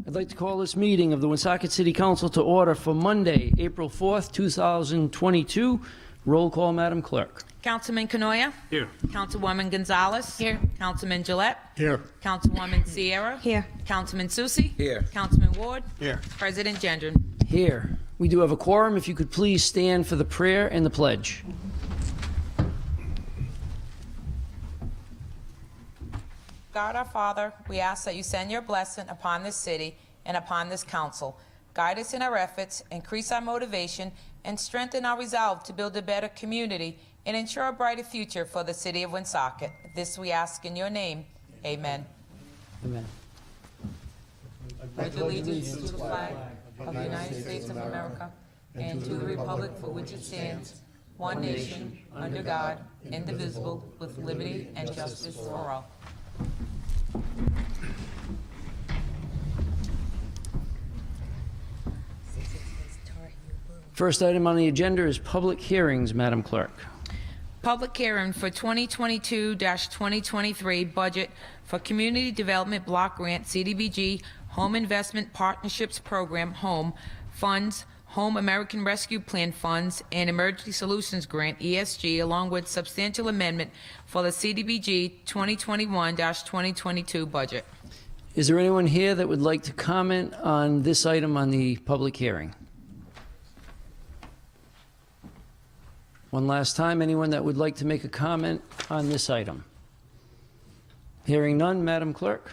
I'd like to call this meeting of the Woonsocket City Council to order for Monday, April 4th, 2022. Roll call, Madam Clerk. Councilman Canoia? Here. Councilwoman Gonzalez? Here. Councilman Gillette? Here. Councilwoman Sierra? Here. Councilman Susie? Here. Councilman Ward? Here. President Gendron? Here. We do have a quorum. If you could please stand for the prayer and the pledge. God our Father, we ask that you send your blessing upon this city and upon this council. Guide us in our efforts, increase our motivation, and strengthen our resolve to build a better community and ensure a brighter future for the city of Woonsocket. This we ask in your name. Amen. Amen. Pledge allegiance to the flag of the United States of America and to the republic for which it stands, one nation, under God, indivisible, with liberty and justice for all. First item on the agenda is public hearings, Madam Clerk. Public hearing for 2022-2023 budget for Community Development Block Grant CDBG Home Investment Partnerships Program Home Funds, Home American Rescue Plan Funds, and Emergency Solutions Grant ESG, along with substantial amendment for the CDBG 2021-2022 budget. Is there anyone here that would like to comment on this item on the public hearing? One last time, anyone that would like to make a comment on this item? Hearing none, Madam Clerk.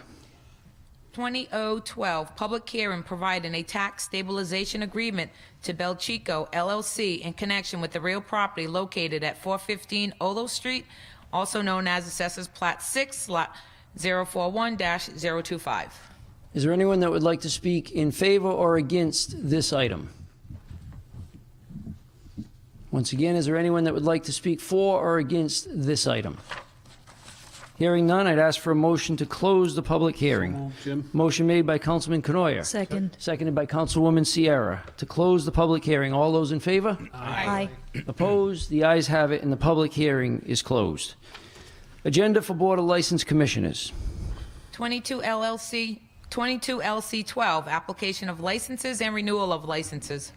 20012, public hearing providing a tax stabilization agreement to Belchico LLC in connection with the real property located at 415 Olo Street, also known as Assessors Plat 6, Lot 041-025. Is there anyone that would like to speak in favor or against this item? Once again, is there anyone that would like to speak for or against this item? Hearing none, I'd ask for a motion to close the public hearing. Jim. Motion made by Councilman Canoia. Second. Seconded by Councilwoman Sierra. To close the public hearing. All those in favor? Aye. Opposed? The ayes have it, and the public hearing is closed. Agenda for Board of License Commissioners. 22 LC 12, application of licenses and renewal of licenses.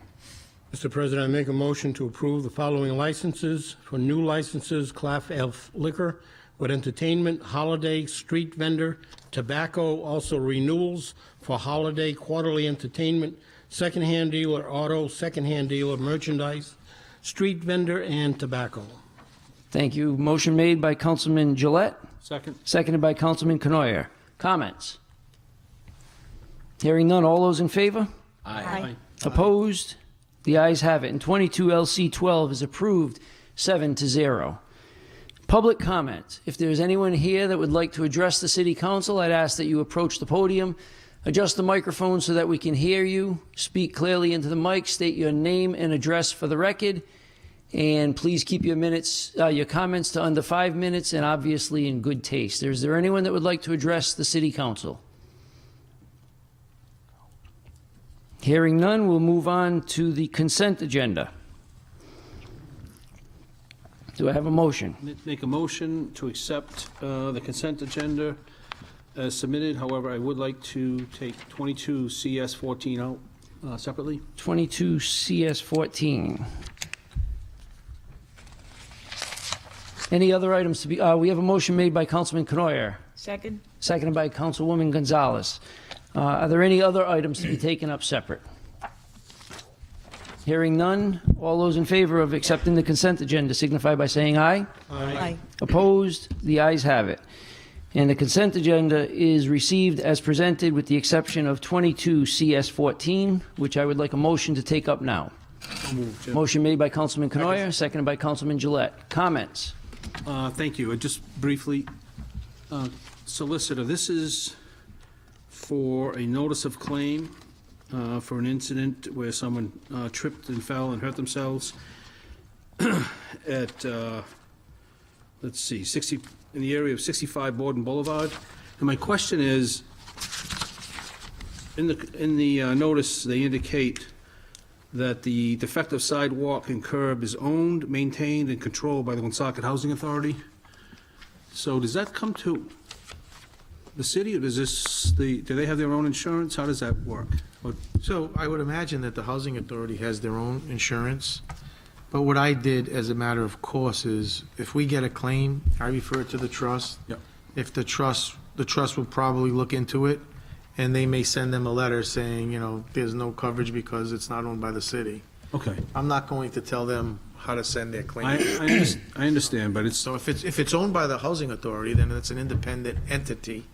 Mr. President, I make a motion to approve the following licenses for new licenses: Class F liquor with entertainment, holiday, street vendor, tobacco, also renewals for holiday, quarterly entertainment, secondhand dealer auto, secondhand dealer merchandise, street vendor, and tobacco. Thank you. Motion made by Councilman Gillette. Second. Seconded by Councilman Canoia. Comments? Hearing none. All those in favor? Aye. Opposed? The ayes have it, and 22 LC 12 is approved 7-0. Public comment. If there's anyone here that would like to address the City Council, I'd ask that you approach the podium, adjust the microphone so that we can hear you, speak clearly into the mic, state your name and address for the record, and please keep your comments to under 5 minutes and obviously in good taste. Is there anyone that would like to address the City Council? Hearing none, we'll move on to the consent agenda. Do I have a motion? Make a motion to accept the consent agenda as submitted. However, I would like to take 22 CS 14 out separately. 22 CS 14. Any other items to be? We have a motion made by Councilman Canoia. Second. Seconded by Councilwoman Gonzalez. Are there any other items to be taken up separate? Hearing none, all those in favor of accepting the consent agenda signify by saying aye. Aye. Opposed? The ayes have it. And the consent agenda is received as presented with the exception of 22 CS 14, which I would like a motion to take up now. Move, Jim. Motion made by Councilman Canoia, seconded by Councilman Gillette. Comments? Thank you. Just briefly, Solicitor, this is for a notice of claim for an incident where someone tripped and fell and hurt themselves at, let's see, 60 in the area of 65 Borden Boulevard. And my question is, in the notice, they indicate that the defective sidewalk and curb is owned, maintained, and controlled by the Woonsocket Housing Authority. So does that come to the city, or is this do they have their own insurance? How does that work? So I would imagine that the housing authority has their own insurance. But what I did as a matter of course is, if we get a claim, I refer it to the trust. Yep. If the trust will probably look into it, and they may send them a letter saying, there's no coverage because it's not owned by the city. Okay. I'm not going to tell them how to send their claim. I understand, but it's, So if it's owned by the housing authority, then it's an independent entity,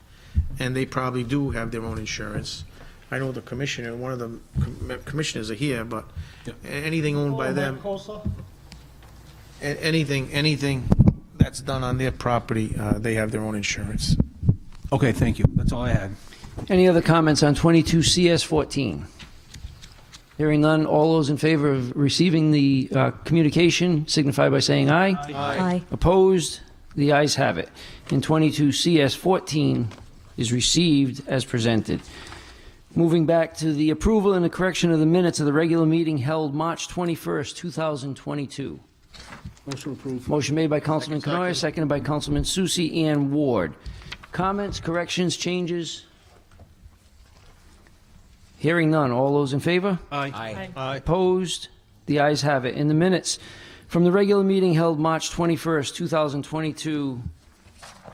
and they probably do have their own insurance. I know the commissioner, one of the commissioners are here, but Yeah. anything owned by them, anything that's done on their property, they have their own insurance. okay, thank you. That's all I had. Any other comments on 22 CS 14? Hearing none, all those in favor of receiving the communication signify by saying aye. Aye. Opposed? The ayes have it. And 22 CS 14 is received as presented. Moving back to the approval and the correction of the minutes of the regular meeting held March 21st, 2022. Motion approved. Motion made by Councilman Canoia, seconded by Councilman Susie and Ward. Comments, corrections, changes? Hearing none. All those in favor? Aye. Opposed? The ayes have it. In the minutes from the regular meeting held March 21st, 2022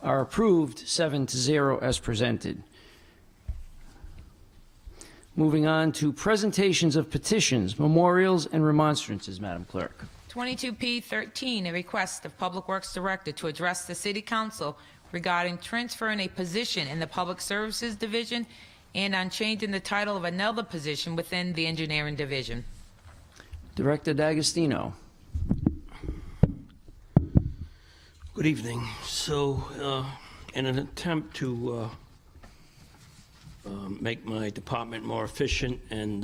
are approved 7-0 as presented. Moving on to presentations of petitions, memorials, and remonstrances, Madam Clerk. 22P13, a request of Public Works Director to address the City Council regarding transferring a position in the Public Services Division and on changing the title of another position within the Engineering Division. Director D'Agostino. Good evening. So, in an attempt to make my department more efficient and,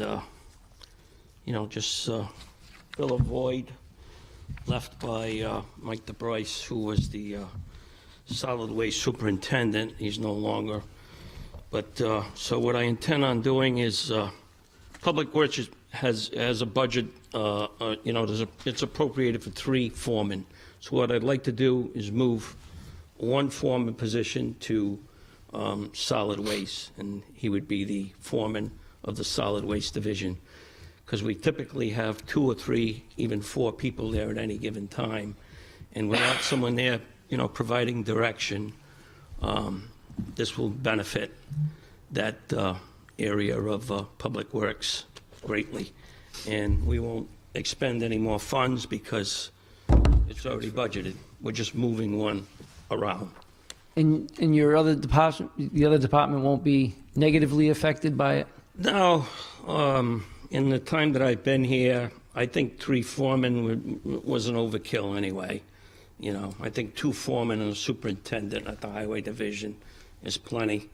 just fill a void left by Mike DeBryce, who was the solid waste superintendent. He's no longer. But, so what I intend on doing is, Public Works has a budget, it's appropriated for 3 foremen. So what I'd like to do is move one foreman position to solid waste, and he would be the foreman of the solid waste division, because we typically have 2 or 3, even 4 people there at any given time, and without someone there, providing direction, this will benefit that area of Public Works greatly, and we won't expend any more funds because it's already budgeted. We're just moving one around. And your other department, the other department won't be negatively affected by it? No, in the time that I've been here, I think 3 foremen was an overkill anyway. I think 2 foremen and a superintendent at the highway division is plenty.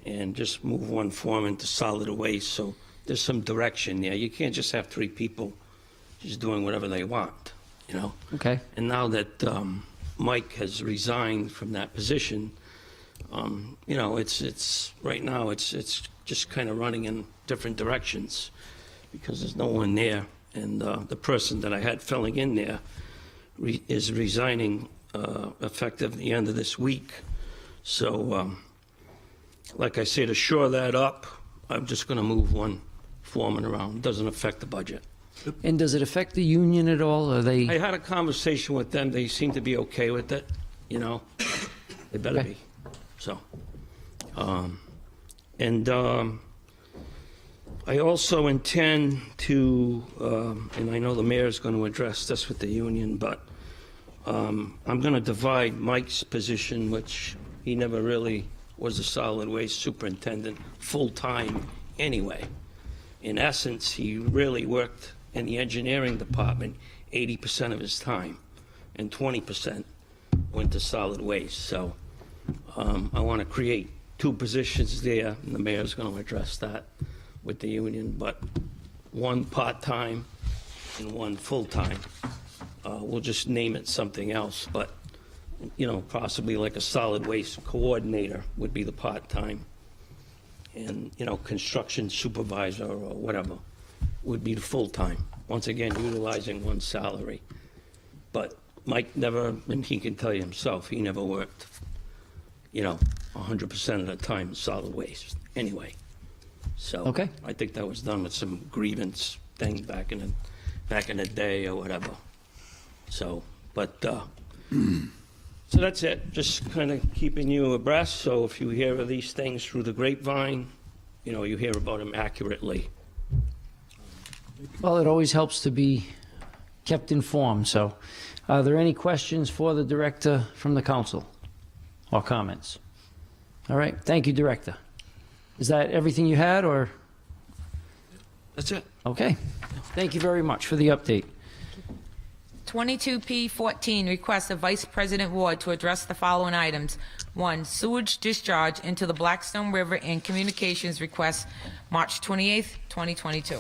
And just move 1 foreman to solid waste, so there's some direction there. You can't just have 3 people just doing whatever they want, Okay. And now that Mike has resigned from that position, it's right now it's just kind of running in different directions because there's no one there, and the person that I had filling in there is resigning effective the end of this week. So, like I say, to shore that up, I'm just going to move 1 foreman around. It doesn't affect the budget. And does it affect the union at all? Are they? I had a conversation with them. They seem to be okay with it. They better Okay. be. So, I also intend to, and I know the mayor's going to address this with the union, but I'm going to divide Mike's position, which he never really was a solid waste superintendent full-time anyway. In essence, he really worked in the engineering department 80% of his time, and 20% went to solid waste. So I want to create 2 positions there, and the mayor's going to address that with the union, but 1 part-time and 1 full-time. We'll just name it something else, but possibly like a solid waste coordinator would be the part-time, and construction supervisor or whatever would be the full-time. Once again, utilizing 1 salary. But Mike never, and he can tell you himself, he never worked, 100% of the time in solid waste, anyway. So. Okay. I think that was done with some grievance thing back in the day or whatever. So, but, so that's it, just kind of keeping you abreast, so if you hear of these things through the grapevine, you know, you hear about them accurately. Well, it always helps to be kept informed, so are there any questions for the director from the council or comments? All right, thank you, Director. Is that everything you had, or? That's it. Okay, thank you very much for the update. 22P14, request of Vice President Ward to address the following items. 1, sewage discharge into the Blackstone River and communications request, March 28th, 2022.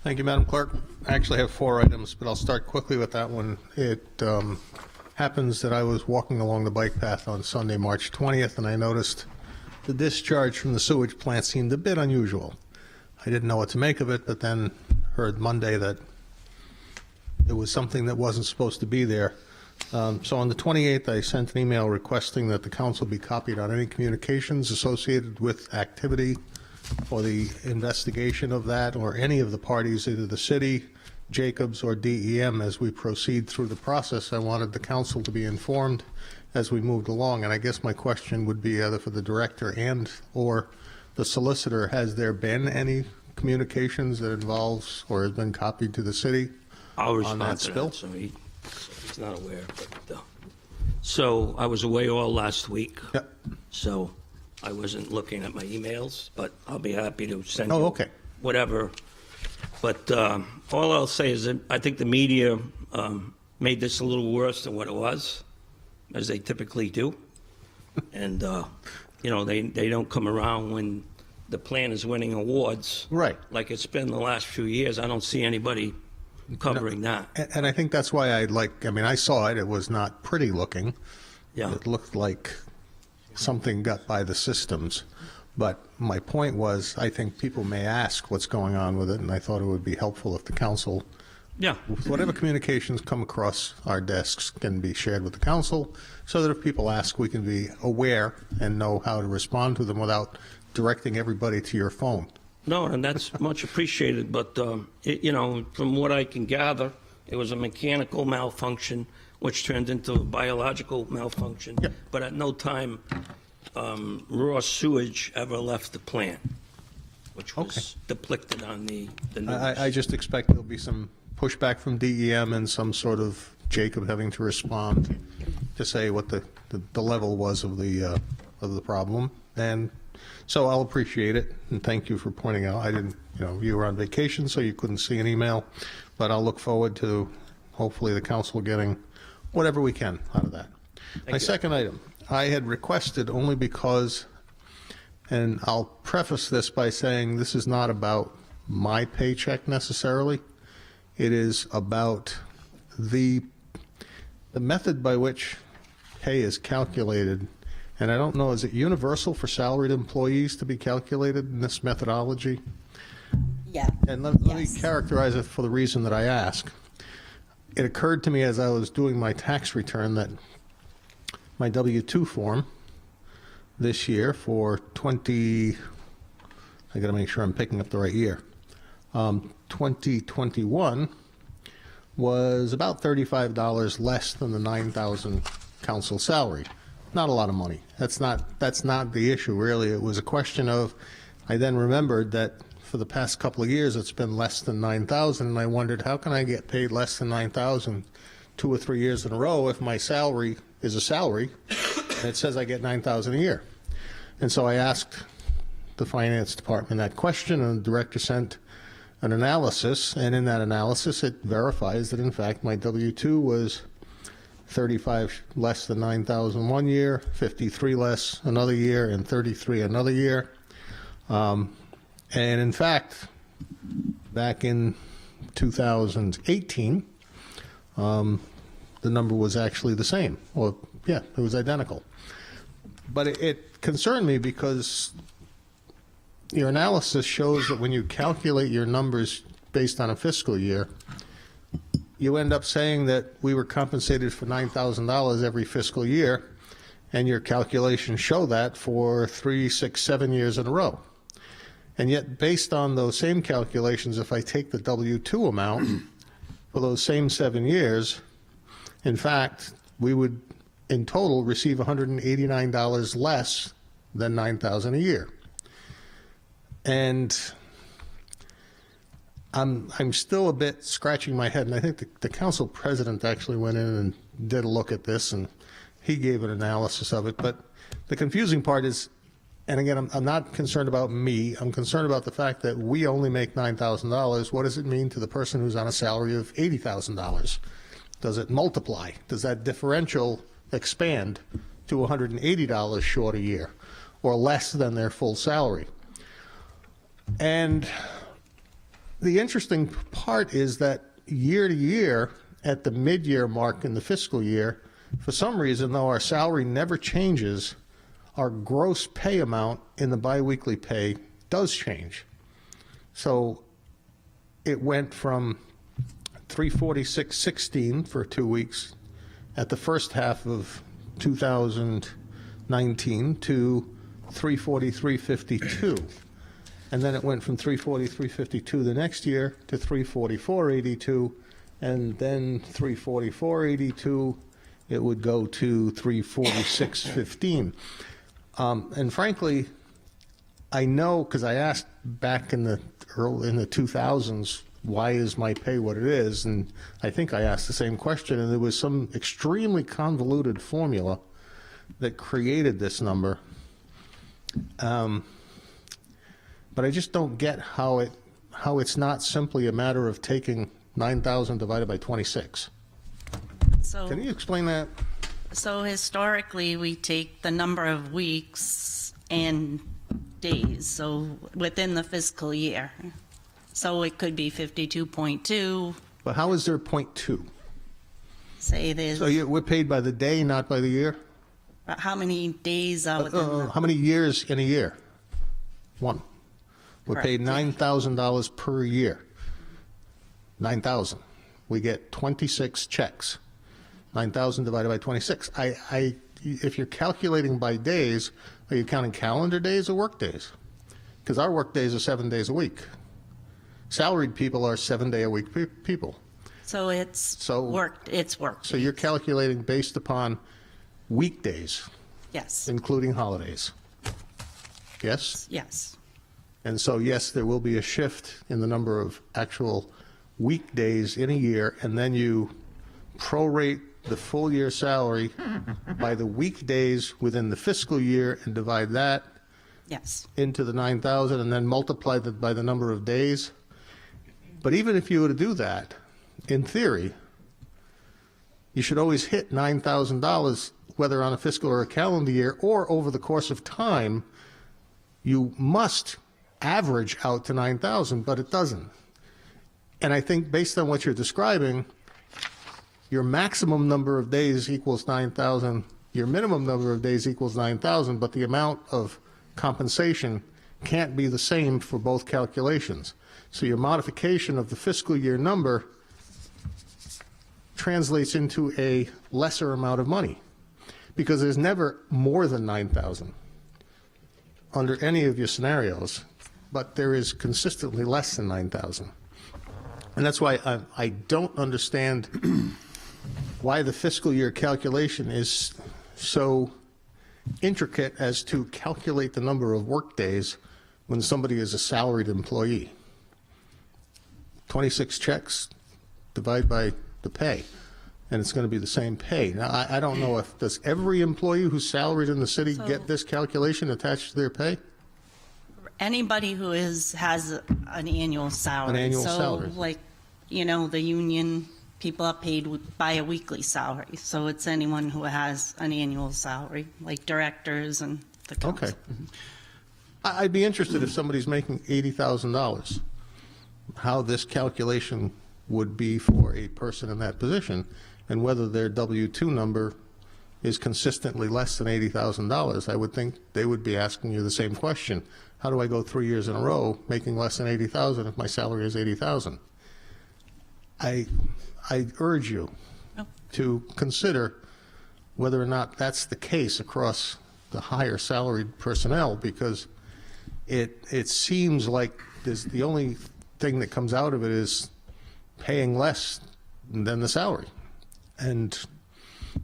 Thank you, Madam Clerk. I actually have 4 items, but I'll start quickly with that one. It happens that I was walking along the bike path on Sunday, March 20th, and I noticed the discharge from the sewage plant seemed a bit unusual. I didn't know what to make of it, but then heard Monday that it was something that wasn't supposed to be there. So on the 28th, I sent an email requesting that the council be copied on any communications associated with activity or the investigation of that, or any of the parties, either the city, Jacobs, or DEM. As we proceed through the process, I wanted the council to be informed as we moved along. And I guess my question would be either for the director and or the solicitor, has there been any communications that involves or has been copied to the city? I'll on respond that to spill? that, so he's not aware, but, so I was away all last week. Yep. So I wasn't looking at my emails, but I'll be happy to send Oh, you okay. whatever. But all I'll say is that I think the media made this a little worse than what it was, as they typically do. And, you know, they don't come around when the plan is winning awards. Right. Like it's been the last few years. I don't see anybody covering that. And I think that's why I mean, I saw it. It was not pretty looking. Yeah. It looked like something got by the systems. But my point was, I think people may ask what's going on with it, and I thought it would be helpful if the council, Yeah. whatever communications come across our desks, can be shared with the council, so that if people ask, we can be aware and know how to respond to them without directing everybody to your phone. No, and that's much appreciated, but, you know, from what I can gather, it was a mechanical malfunction, which turned into a biological malfunction. Yep. But at no time, raw sewage ever left the plant, which was depicted on the news. I just expect there'll be some pushback from DEM and some sort of Jacob having to respond to say what the level was of the problem. And so I'll appreciate it, and thank you for pointing out. I didn't, you were on vacation, so you couldn't see an email, but I'll look forward to hopefully the council getting whatever we can out of that. My second item, I had requested only because, and I'll preface this by saying this is not about my paycheck necessarily. It is about the method by which pay is calculated. And I don't know, is it universal for salaried employees to be calculated in this methodology? Yeah. And let me Yes. characterize it for the reason that I ask. It occurred to me as I was doing my tax return that my W-2 form this year for I got to make sure I'm picking up the right year, 2021 was about $35 less than the $9,000 council salary. Not a lot of money. That's not the issue, really. It was a question of, I then remembered that for the past couple of years, it's been less than $9,000, and I wondered, how can I get paid less than $9,000 2 or 3 years in a row if my salary is a salary, and it says I get $9,000 a year? And so I asked the finance department that question, and the director sent an analysis, and in that analysis, it verifies that, in fact, my W-2 was 35 less than 9,000 one year, 53 less another year, and 33 another year. And in fact, back in 2018, the number was actually the same. Or, yeah, it was identical. But it concerned me because your analysis shows that when you calculate your numbers based on a fiscal year, you end up saying that we were compensated for $9,000 every fiscal year, And your calculations show that for 3, 6, 7 years in a row. And yet, based on those same calculations, if I take the W-2 amount for those same 7 years, in fact, we would, in total, receive $189 less than $9,000 a year. And I'm still a bit scratching my head, and I think the council president actually went in and did a look at this, and he gave an analysis of it. But the confusing part is, and again, I'm not concerned about me, I'm concerned about the fact that we only make $9,000. What does it mean to the person who's on a salary of $80,000? Does it multiply? Does that differential expand to $180 short a year, or less than their full salary? And the interesting part is that year to year, at the mid-year mark in the fiscal year, for some reason, though our salary never changes, our gross pay amount in the biweekly pay does change. So it went from $346.16 for 2 weeks at the first half of 2019 to $343.52. And then it went from $343.52 the next year to $344.82, and then $344.82. It would go to $346.15. And frankly, I know, because I asked back in the 2000s, why is my pay what it is? And I think I asked the same question, and there was some extremely convoluted formula that created this number. But I just don't get how it's not simply a matter of taking 9,000 divided by 26. So, Can you explain that? so historically, we take the number of weeks and days, so within the fiscal year. So it could be 52.2, But how is there 0.2? say there's, So we're paid by the day, not by the year? but how many days are within the, How many years in a year? One. We're paid Correct. $9,000 per year. 9,000. We get 26 checks. 9,000 divided by 26. If you're calculating by days, are you counting calendar days or work days? Because our work days are 7 days a week. Salaried people are 7-day-a-week people. so it's So- worked, it's worked. So you're calculating based upon weekdays, Yes, including holidays. Yes? yes, And so, yes, there will be a shift in the number of actual weekdays in a year, and then you prorate the full year salary by the weekdays within the fiscal year and divide that yes. into the 9,000 and then multiply that by the number of days. But even if you were to do that, in theory, you should always hit $9,000, whether on a fiscal or a calendar year, or over the course of time, you must average out to 9,000, but it doesn't. And I think based on what you're describing, your maximum number of days equals 9,000, your minimum number of days equals 9,000, but the amount of compensation can't be the same for both calculations. So your modification of the fiscal year number translates into a lesser amount of money, because there's never more than 9,000 under any of your scenarios, but there is consistently less than 9,000. And that's why I don't understand why the fiscal year calculation is so intricate as to calculate the number of work days when somebody is a salaried employee. 26 checks, divide by the pay, and it's going to be the same pay. Now, I don't know if, does every employee who's salaried in the city get this calculation attached to their pay? Anybody who has an annual salary. An annual salary. So like, the union people are paid by a weekly salary. So it's anyone who has an annual salary, like directors and the council. Okay. I'd be interested if somebody's making $80,000, how this calculation would be for a person in that position, and whether their W-2 number is consistently less than $80,000. I would think they would be asking you the same question. How do I go 3 years in a row making less than $80,000 if my salary is $80,000? I urge you Oh. to consider whether or not that's the case across the higher salaried personnel, because it seems like the only thing that comes out of it is paying less than the salary. And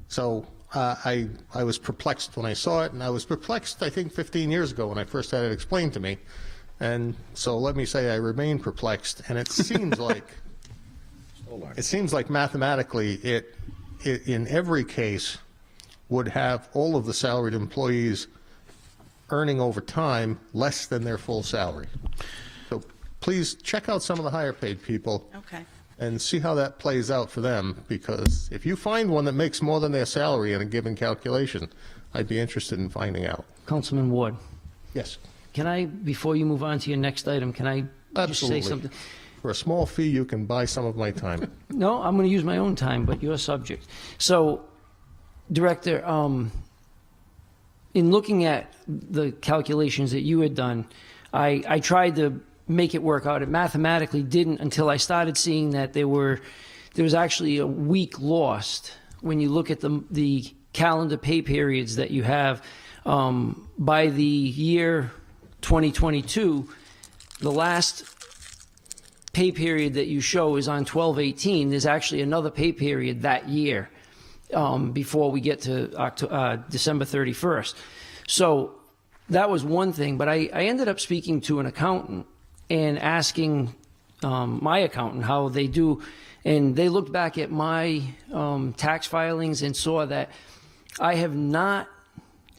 so I was perplexed when I saw it, and I was perplexed, I think, 15 years ago when I first had it explained to me. And so let me say I remain perplexed, and it seems like mathematically it in every case would have all of the salaried employees earning over time less than their full salary. So please check out some of the higher paid people. Okay. And see how that plays out for them, because if you find one that makes more than their salary in a given calculation, I'd be interested in finding out. Councilman Ward, Yes, can I, before you move on to your next item, can I just say absolutely. something? For a small fee, you can buy some of my time. No, I'm going to use my own time, but your subject. So, Director, in looking at the calculations that you had done, I tried to make it work out. It mathematically didn't until I started seeing that there was actually a week lost when you look at the calendar pay periods that you have. By the year 2022, the last pay period that you show is on 12/18. There's actually another pay period that year before we get to December 31st. So that was one thing, but I ended up speaking to an accountant and asking my accountant how they do, and they looked back at my tax filings and saw that I have not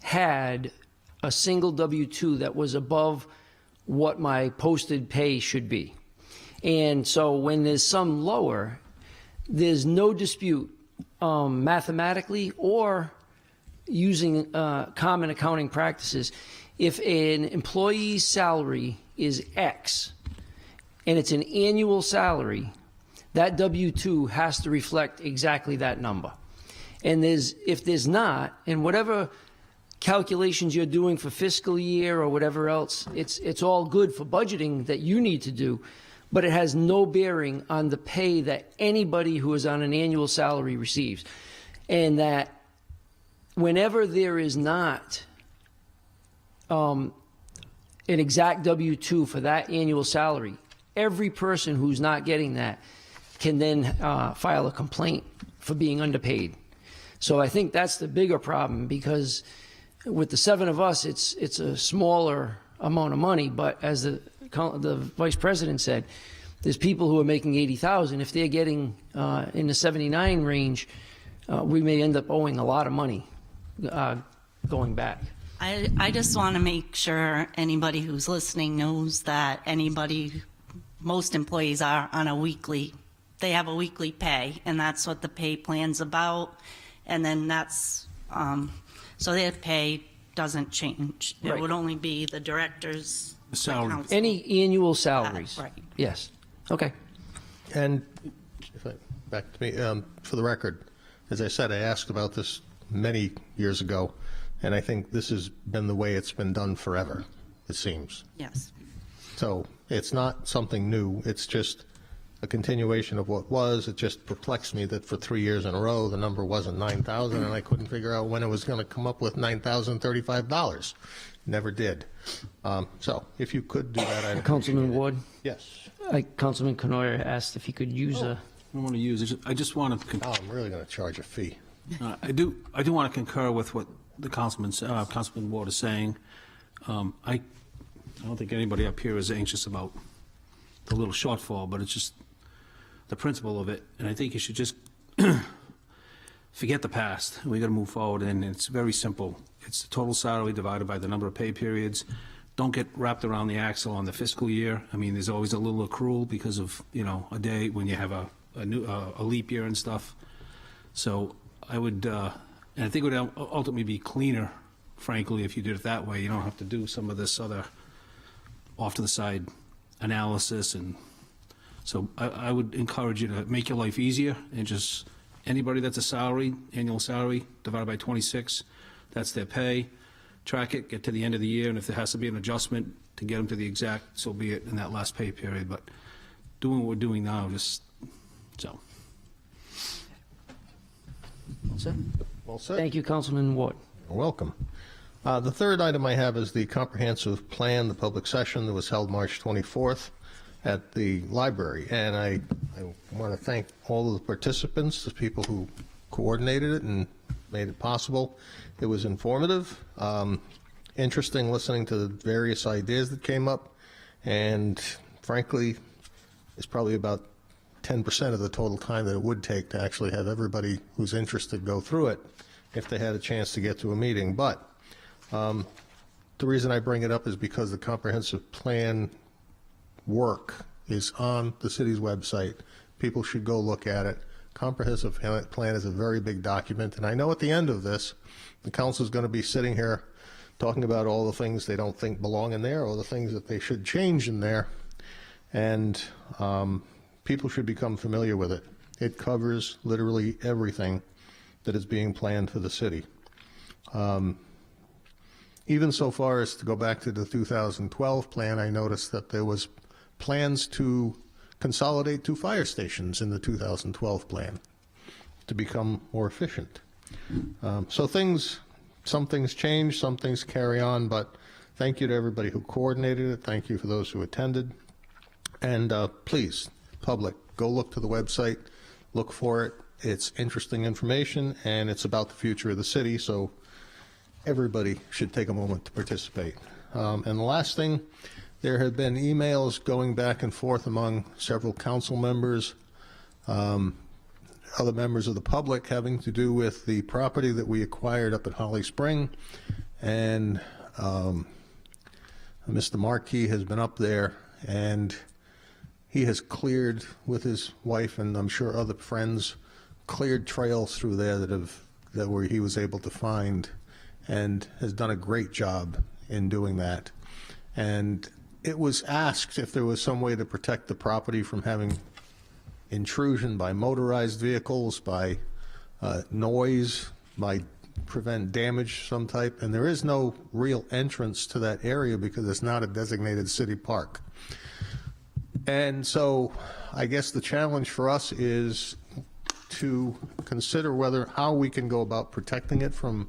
had a single W-2 that was above what my posted pay should be. And so when there's some lower, there's no dispute mathematically or using common accounting practices. If an employee's salary is X and it's an annual salary, that W-2 has to reflect exactly that number. And if there's not, and whatever calculations you're doing for fiscal year or whatever else, it's all good for budgeting that you need to do, but it has no bearing on the pay that anybody who is on an annual salary receives. And that whenever there is not an exact W-2 for that annual salary, every person who's not getting that can then file a complaint for being underpaid. So I think that's the bigger problem, because with the 7 of us, it's a smaller amount of money, but as the vice president said, there's people who are making $80,000. If they're getting in the 79 range, we may end up owing a lot of money going back. I just want to make sure anybody who's listening knows that most employees are on they have a weekly pay, and that's what the pay plan's about. And then so their pay doesn't change. It Right. would only be the director's salary. council. Any annual salaries. Right. Yes. Okay. And back to me, for the record, as I said, I asked about this many years ago, and I think this has been the way it's been done forever, it seems. Yes. So it's not something new. It's just a continuation of what was. It just perplexed me that for 3 years in a row, the number wasn't 9,000, and I couldn't figure out when it was going to come up with $9,035. Never did. So if you could do that, I'd Councilman appreciate it. Ward, Yes. Councilman Canoyer asked if he could use a. I don't want to use it. I just want to. Oh, I'm really going to charge a fee. I do want to concur with what the Councilman Ward is saying. I don't think anybody up here is anxious about the little shortfall, but it's just the principle of it. And I think you should just forget the past. We got to move forward, and it's very simple. It's the total salary divided by the number of pay periods. Don't get wrapped around the axle on the fiscal year. I mean, there's always a little accrual because of, a day when you have a leap year and stuff. So I would, and I think it would ultimately be cleaner, frankly, if you did it that way. You don't have to do some of this other off-to-the-side analysis. And so I would encourage you to make your life easier and just, anybody that's a salary, annual salary, divided by 26, that's their pay. Track it, get to the end of the year, and if there has to be an adjustment to get them to the exact, so be it in that last pay period. But doing what we're doing now, just so. What's that? All set. Thank you, Councilman Ward. You're welcome. The third item I have is the comprehensive plan, the public session that was held March 24th at the library. And I want to thank all of the participants, the people who coordinated it and made it possible. It was informative, interesting listening to the various ideas that came up, and frankly, it's probably about 10% of the total time that it would take to actually have everybody who's interested go through it if they had a chance to get to a meeting. But the reason I bring it up is because the comprehensive plan work is on the city's website. People should go look at it. Comprehensive plan is a very big document, and I know at the end of this, the council is going to be sitting here talking about all the things they don't think belong in there or the things that they should change in there, and people should become familiar with it. It covers literally everything that is being planned for the city. Even so far as to go back to the 2012 plan, I noticed that there was plans to consolidate 2 fire stations in the 2012 plan to become more efficient. So some things change, some things carry on, but thank you to everybody who coordinated it. Thank you for those who attended. And please, public, go look to the website, look for it. It's interesting information, and it's about the future of the city, so everybody should take a moment to participate. And the last thing, there have been emails going back and forth among several council members, other members of the public, having to do with the property that we acquired up at Holly Spring. And Mr. Markey has been up there, and he has cleared, with his wife and I'm sure other friends, cleared trails through there that where he was able to find, and has done a great job in doing that. And it was asked if there was some way to protect the property from having intrusion by motorized vehicles, by noise, by prevent damage some type, and there is no real entrance to that area because it's not a designated city park. And so I guess the challenge for us is to consider how we can go about protecting it from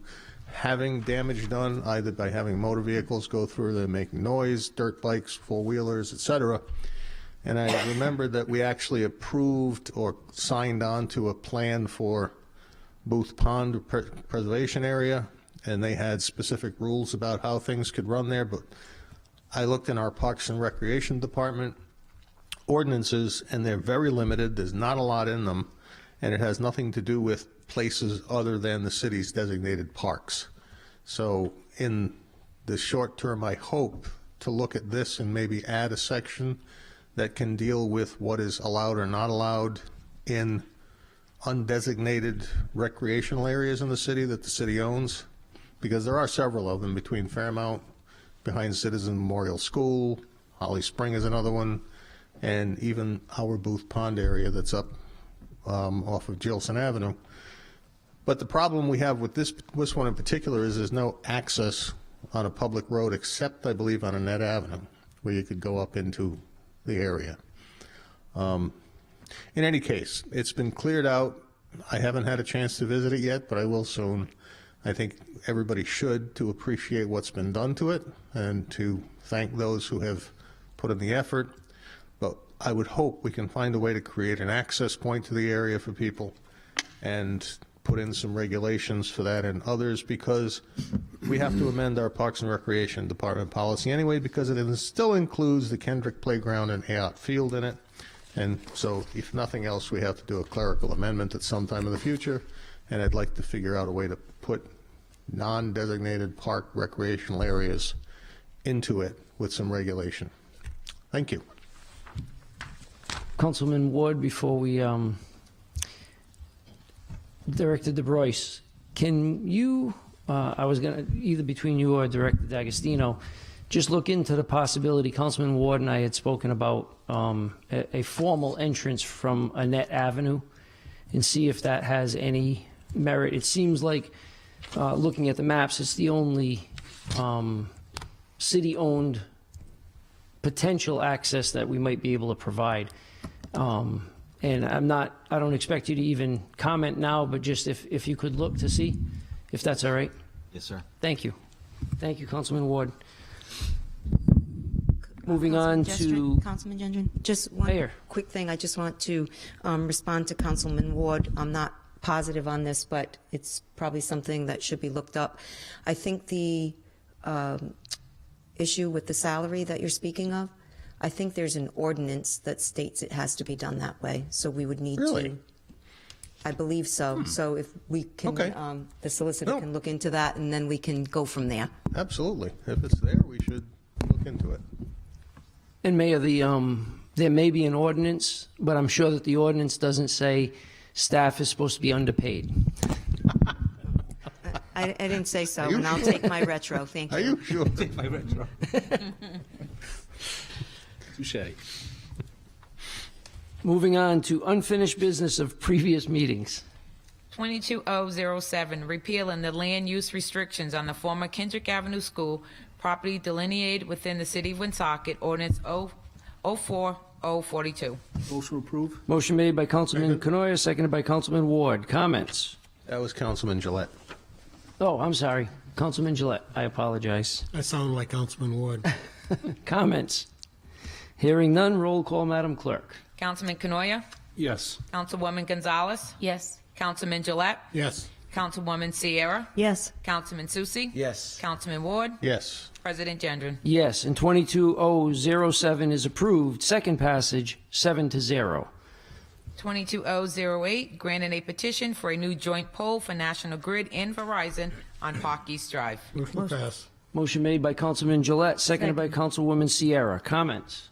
having damage done, either by having motor vehicles go through there making noise, dirt bikes, four-wheelers, etc. And I remember that we actually approved or signed on to a plan for Booth Pond Preservation Area, and they had specific rules about how things could run there. But I looked in our Parks and Recreation Department ordinances, and they're very limited. There's not a lot in them, and it has nothing to do with places other than the city's designated parks. So in the short term, I hope to look at this and maybe add a section that can deal with what is allowed or not allowed in undesignated recreational areas in the city that the city owns, because there are several of them between Fairmount, behind Citizen Memorial School, Holly Spring is another one, and even our Booth Pond area that's up off of Gilson Avenue. But the problem we have with this one in particular is there's no access on a public road except, I believe, on Annette Avenue, where you could go up into the area. In any case, it's been cleared out. I haven't had a chance to visit it yet, but I will soon. I think everybody should, to appreciate what's been done to it and to thank those who have put in the effort. But I would hope we can find a way to create an access point to the area for people and put in some regulations for that and others, because we have to amend our Parks and Recreation Department policy anyway, because it still includes the Kendrick Playground and Ayotte Field in it. And so if nothing else, we have to do a clerical amendment at some time in the future, and I'd like to figure out a way to put non-designated park recreational areas into it with some regulation. Thank you. Councilman Ward, before we Director DeBrois, can you, I was going to, either between you or Director D'Agostino, just look into the possibility, Councilman Ward and I had spoken about a formal entrance from Annette Avenue, and see if that has any merit. It seems like, looking at the maps, it's the only city-owned potential access that we might be able to provide. And I don't expect you to even comment now, but just if you could look to see, if that's all right. Yes, sir. Thank you. Thank you, Councilman Ward. Moving on to Councilman Gendron, just one Mayor. quick thing. I just want to respond to Councilman Ward. I'm not positive on this, but it's probably something that should be looked up. I think the issue with the salary that you're speaking of, I think there's an ordinance that states it has to be done that way. So we would need Really? to. I believe so. So if we can, Okay. the solicitor No. can look into that, and then we can go from there. Absolutely. If it's there, we should look into it. And Mayor, there may be an ordinance, but I'm sure that the ordinance doesn't say staff is supposed to be underpaid. I didn't say so, you and I'll sure? take my retro. Thank you. Are you sure? Touche. Moving on to unfinished business of previous meetings. 22007, repealing the land use restrictions on the former Kendrick Avenue School property delineated within the city of Woonsocket, ordinance 04042. Motion approved? Motion made by Councilman Canoia, seconded by Councilman Ward. Comments? That was Councilman Gillette. Oh, I'm sorry. Councilman Gillette, I apologize. I sound like Councilman Ward. Comments? Hearing none, roll call, Madam Clerk. Councilman Canoia, Yes. Councilwoman Gonzalez, Yes. Councilman Gillette, Yes. Councilwoman Sierra, Yes. Councilman Susie, Yes. Councilman Ward, Yes. President Gendron. Yes, and 22007 is approved. Second passage, 7-0. 22008, granting a petition for a new joint pole for National Grid and Verizon on Park East Drive. Motion to pass. Motion made by Councilman Gillette, seconded by Councilwoman Sierra. Comments?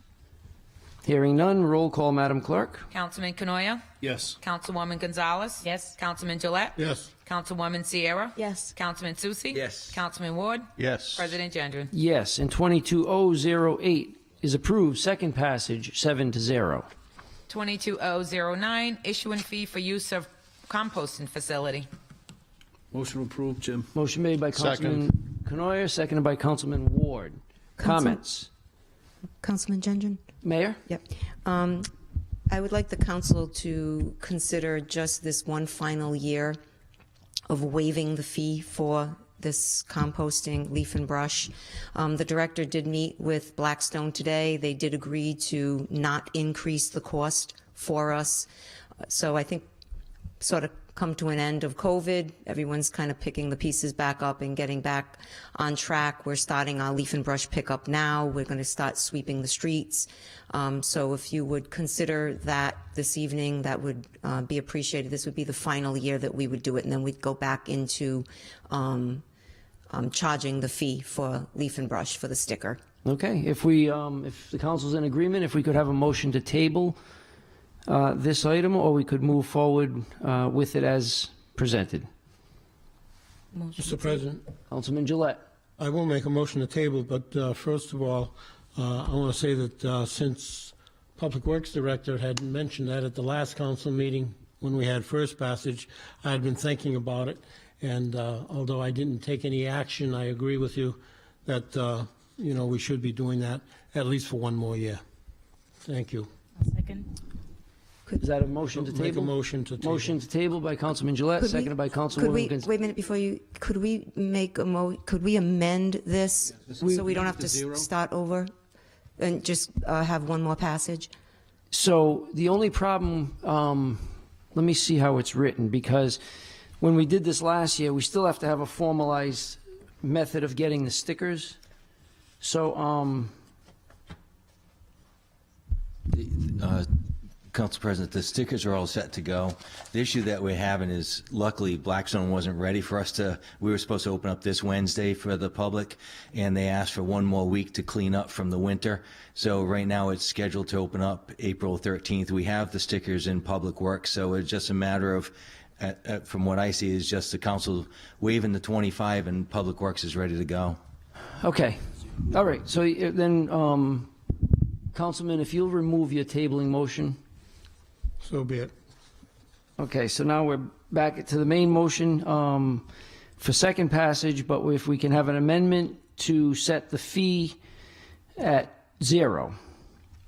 Hearing none, roll call, Madam Clerk. Councilman Canoia, Yes. Councilwoman Gonzalez. Yes. Councilman Gillette. Yes. Councilwoman Sierra. Yes. Councilman Susie. Yes. Councilman Ward. Yes. President Gendron. Yes, and 22008 is approved. Second passage, 7-0. 22009, issuing fee for use of composting facility. Motion approved, Jim. Motion made by Councilman Canoia, seconded by Councilman Ward. Comments? Councilman Gendron? Mayor? Yep. I would like the council to consider just this one final year of waiving the fee for this composting leaf and brush. The director did meet with Blackstone today. They did agree to not increase the cost for us. So I think sort of come to an end of COVID. Everyone's kind of picking the pieces back up and getting back on track. We're starting our leaf and brush pickup now. We're going to start sweeping the streets. So if you would consider that this evening, that would be appreciated. This would be the final year that we would do it, and then we'd go back into charging the fee for leaf and brush for the sticker. Okay, if the council's in agreement, if we could have a motion to table this item, or we could move forward with it as presented. Mr. President, Councilman Gillette. I will make a motion to table, but first of all, I want to say that since Public Works Director had mentioned that at the last council meeting when we had first passage, I had been thinking about it, and although I didn't take any action, I agree with you that we should be doing that at least for one more year. Thank you. Second. Is that a motion to table? Make a motion to table. Motion to table by Councilman Gillette, Could we- seconded by Could Councilwoman we, Gonzalez. wait a minute before you, could we make could we amend this so we don't have to zero? start over and just have one more passage? So the only problem, let me see how it's written, because when we did this last year, we still have to have a formalized method of getting the stickers. So, Council President, the stickers are all set to go. The issue that we're having is, luckily, Blackstone wasn't ready for us to, we were supposed to open up this Wednesday for the public, and they asked for one more week to clean up from the winter. So right now, it's scheduled to open up April 13th. We have the stickers in Public Works, so it's just a matter of, from what I see, is just the council waiving the 25, and Public Works is ready to go. okay, all right, so then, Councilman, if you'll remove your tabling motion. So be it. Okay, so now we're back to the main motion for second passage, but if we can have an amendment to set the fee at 0.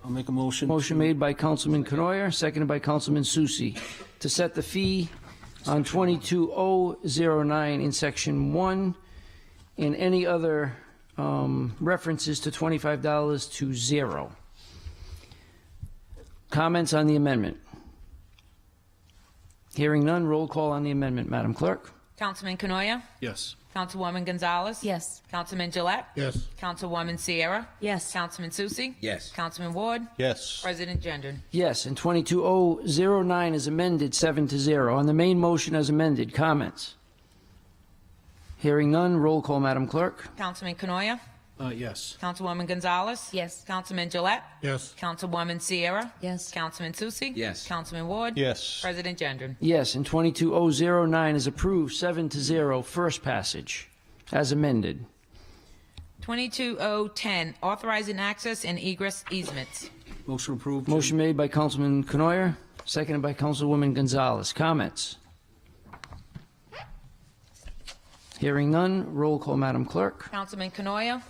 I'll make a motion. Motion made by Councilman Canoyer, seconded by Councilman Susi, to set the fee on 22009 in Section 1 and any other references to $25 to 0. Comments on the amendment? Hearing none, roll call on the amendment, Madam Clerk. Councilman Canoyer? Yes. Councilwoman Gonzalez? Yes. Councilman Gillette? Yes. Councilwoman Sierra? Yes. Councilman Susi? Yes. Councilman Ward? Yes. President Gendron? Yes, and 22009 is amended 7-0. On the main motion as amended, comments? Hearing none, roll call, Madam Clerk. Councilman Canoyer? Yes. Councilwoman Gonzalez? Yes. Councilman Gillette? Yes. Councilwoman Sierra? Yes. Councilman Susi? Yes. Councilman Ward? Yes. President Gendron? Yes, and 22009 is approved 7-0, first passage, as amended. 22010, authorizing access and egress easements. Motion approved. Motion made by Councilman Canoyer, seconded by Councilwoman Gonzalez. Comments? Hearing none, roll call, Madam Clerk. Councilman Canoyer?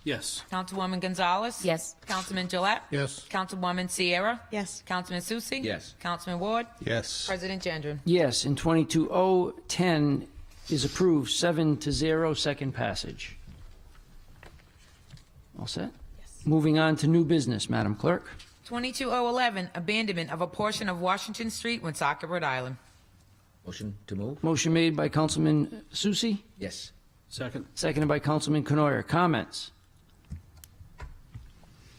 Yes. Councilwoman Gonzalez? Yes. Councilman Gillette? Yes. Councilwoman Sierra? Yes. Councilman Susi? Yes. Councilman Ward? Yes. President Gendron? Yes, and 22010 is approved 7-0, second passage. All set? Yes. Moving on to new business, Madam Clerk. 22011, abandonment of a portion of Washington Street, Woonsocket, Rhode Island. Motion to move? Motion made by Councilman Susi, Yes. Second. seconded by Councilman Canoyer. Comments?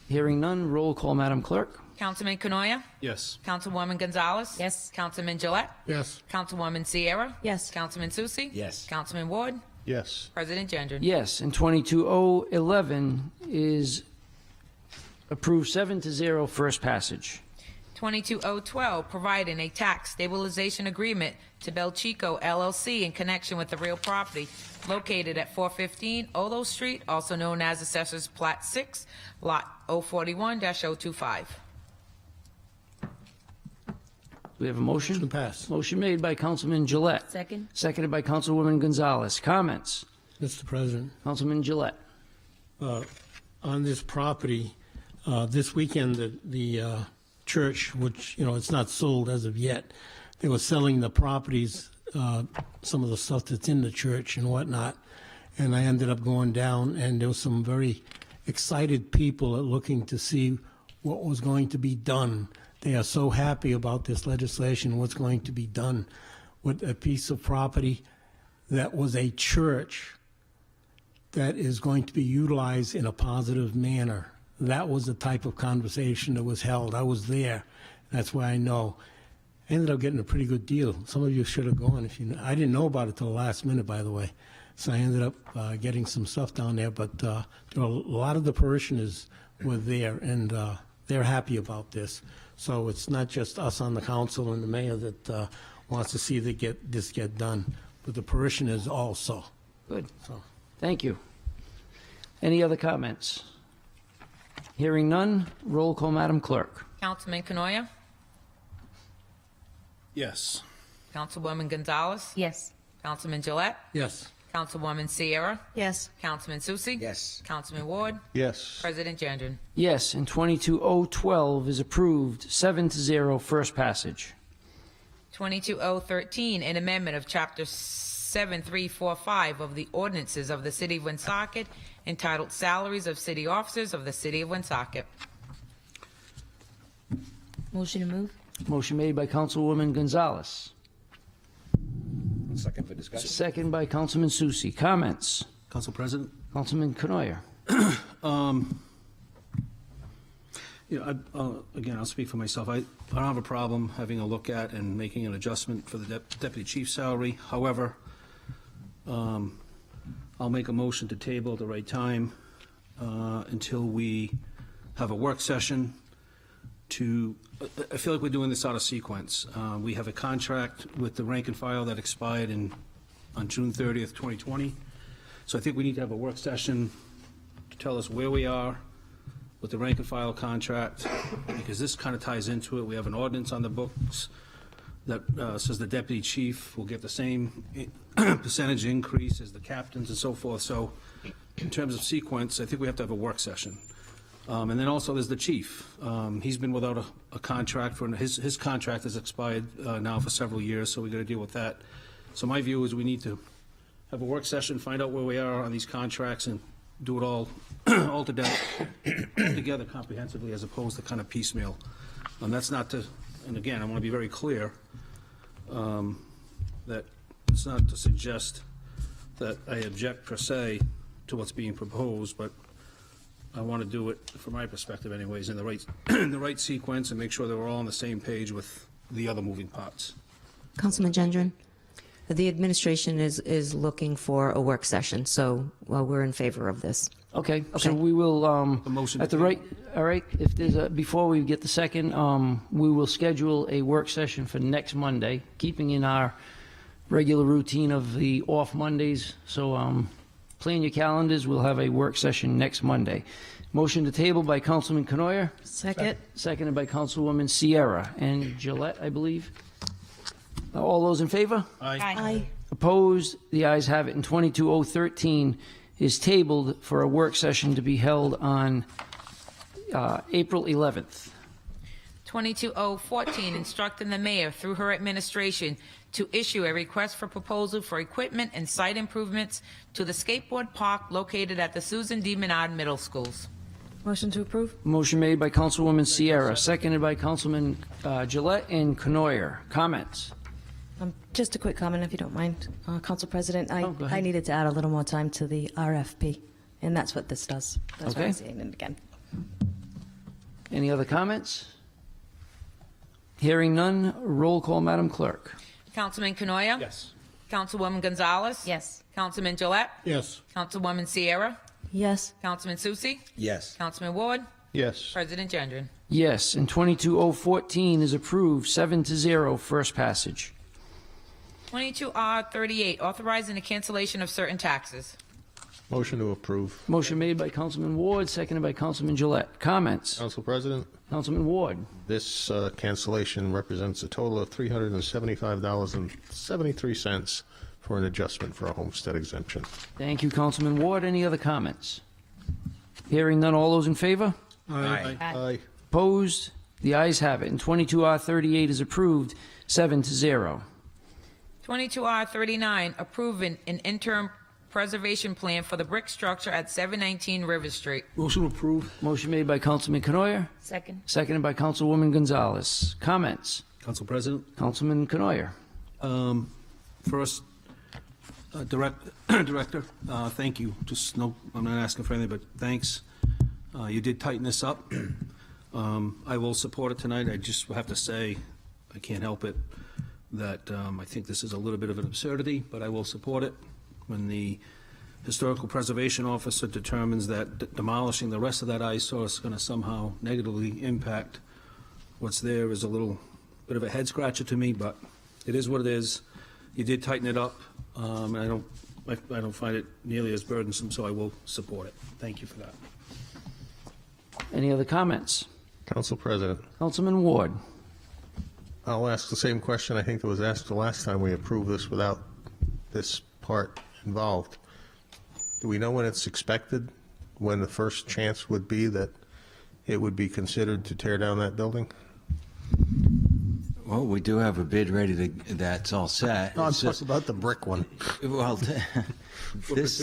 Hearing none, roll call, Madam Clerk. Councilman Canoyer? Yes. Councilwoman Gonzalez? Yes. Councilman Gillette? Yes. Councilwoman Sierra? Yes. Councilman Susi? Yes. Councilman Ward? Yes. President Gendron? Yes, and 22011 is approved 7-0, first passage. 22012, providing a tax stabilization agreement to Belchico LLC in connection with the real property located at 415 Olo Street, also known as Assessors Plat 6, Lot 041-025. We have a motion? To pass. Motion made by Councilman Gillette, Second. seconded by Councilwoman Gonzalez. Comments? Mr. President, Councilman Gillette. on this property, this weekend, the church, which, it's not sold as of yet, they were selling the properties, some of the stuff that's in the church and whatnot. And I ended up going down, and there was some very excited people looking to see what was going to be done. They are so happy about this legislation, what's going to be done with a piece of property that was a church that is going to be utilized in a positive manner. That was the type of conversation that was held. I was there. That's why I know. I ended up getting a pretty good deal. Some of you should have gone. I didn't know about it till the last minute, by the way. So I ended up getting some stuff down there. But there were a lot of the parishioners were there, and they're happy about this. So it's not just us on the council and the mayor that wants to see this get done, but the parishioners also. Good. So. Thank you. Any other comments? Hearing none, roll call, Madam Clerk. Councilman Canoyer? Yes. Councilwoman Gonzalez? Yes. Councilman Gillette? Yes. Councilwoman Sierra? Yes. Councilman Susi? Yes. Councilman Ward? Yes. President Gendron? Yes, and 22012 is approved 7-0, first passage. 22013, an amendment of Chapter 7345 of the ordinances of the City of Woonsocket entitled Salaries of City Officers of the City of Woonsocket. Motion to move? Motion made by Councilwoman Gonzalez, Second for discussion? second by Councilman Susi. Comments? Council President? Councilman Canoyer. Again, I'll speak for myself. I don't have a problem having a look at and making an adjustment for the deputy chief salary. However, I'll make a motion to table at the right time until we have a work session I feel like we're doing this out of sequence. We have a contract with the rank and file that expired on June 30th, 2020. So I think we need to have a work session to tell us where we are with the rank and file contract, because this kind of ties into it. We have an ordinance on the books that says the deputy chief will get the same percentage increase as the captains and so forth. So in terms of sequence, I think we have to have a work session. And then also there's the chief. He's been without a contract for, his contract has expired now for several years, so we got to deal with that. So my view is we need to have a work session, find out where we are on these contracts, and do it all together comprehensively as opposed to kind of piecemeal. And that's not to, and again, I want to be very clear that it's not to suggest that I object per se to what's being proposed, but I want to do it, from my perspective anyways, in the right, in the right sequence and make sure that we're all on the same page with the other moving parts. Councilman Gendron? The administration is looking for a work session, so we're in favor of this. Okay, Okay. so we will, The motion at the to right, all right, if there's a, before we get the second, we will schedule a work session for next Monday, keeping in our regular routine of the off Mondays. So plan your calendars, we'll have a work session next Monday. Motion to table by Councilman Canoyer, Second. seconded by Councilwoman Sierra and Gillette, I believe. All those in favor? Aye. Opposed? The ayes have it, and 22013 is tabled for a work session to be held on April 11th. 22014, instructing the mayor through her administration to issue a request for proposal for equipment and site improvements to the skateboard park located at the Susan D. Menard Middle Schools. Motion to approve? Motion made by Councilwoman Sierra, seconded by Councilman Gillette and Canoyer. Comments? Just a quick comment, if you don't mind, Council President. Oh, go ahead. I needed to add a little more time to the RFP, and that's what this does. That's why Okay. I'm saying it again. Any other comments? Hearing none, roll call, Madam Clerk. Councilman Canoyer? Yes. Councilwoman Gonzalez? Yes. Councilman Gillette? Yes. Councilwoman Sierra? Yes. Councilman Susie? Yes. Councilman Ward? Yes. President Gendron. Yes, and 22014 is approved, 7-0, first passage. 22R38, authorizing the cancellation of certain taxes. Motion to approve. Motion made by Councilman Ward, seconded by Councilman Gillette. Comments? Council President, Councilman Ward. this cancellation represents a total of $375.73 for an adjustment for a homestead exemption. Thank you, Councilman Ward. Any other comments? Hearing none, all those in favor? Aye. Opposed? The ayes have it, and 22R38 is approved, 7-0. 22R39, approving an interim preservation plan for the brick structure at 719 River Street. Motion to approve. Motion made by Councilman Canoyer, Second. seconded by Councilwoman Gonzalez. Comments? Council President. Councilman Canoyer. First, Director, thank you. Just no, I'm not asking for anything, but thanks. You did tighten this up. I will support it tonight. I just have to say, I can't help it, that I think this is a little bit of an absurdity, but I will support it. When the Historical Preservation Officer determines that demolishing the rest of that eyesore is going to somehow negatively impact what's there is a little bit of a head scratcher to me, but it is what it is. You did tighten it up, and I don't find it nearly as burdensome, so I will support it. Thank you for that. Any other comments? Council President, Councilman Ward. I'll ask the same question I think that was asked the last time we approved this without this part involved. Do we know when it's expected, when the first chance would be that it would be considered to tear down that building? Well, we do have a bid ready to, that's all set. No, I'm It's just- talking about the brick one. Well, this,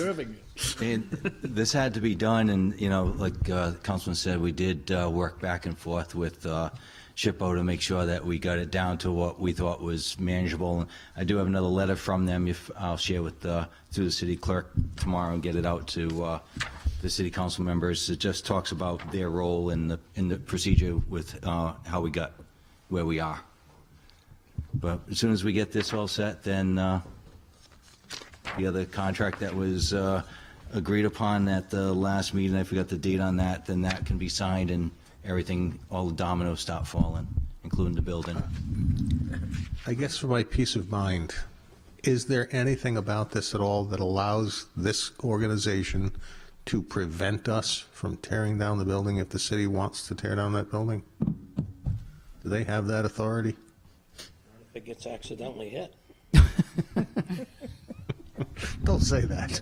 and this had to be done, and, you know, like Councilman said, we did work back and forth with SHPO to make sure that we got it down to what we thought was manageable. I do have another letter from them, if I'll share with, through the city clerk tomorrow and get it out to the city council members. It just talks about their role in the procedure with how we got where we are. But as soon as we get this all set, then the other contract that was agreed upon at the last meeting, I forgot the date on that, then that can be signed and everything, all the dominoes stop falling, including the building. I guess for my peace of mind, is there anything about this at all that allows this organization to prevent us from tearing down the building if the city wants to tear down that building? Do they have that authority? If it gets accidentally hit. Don't say that.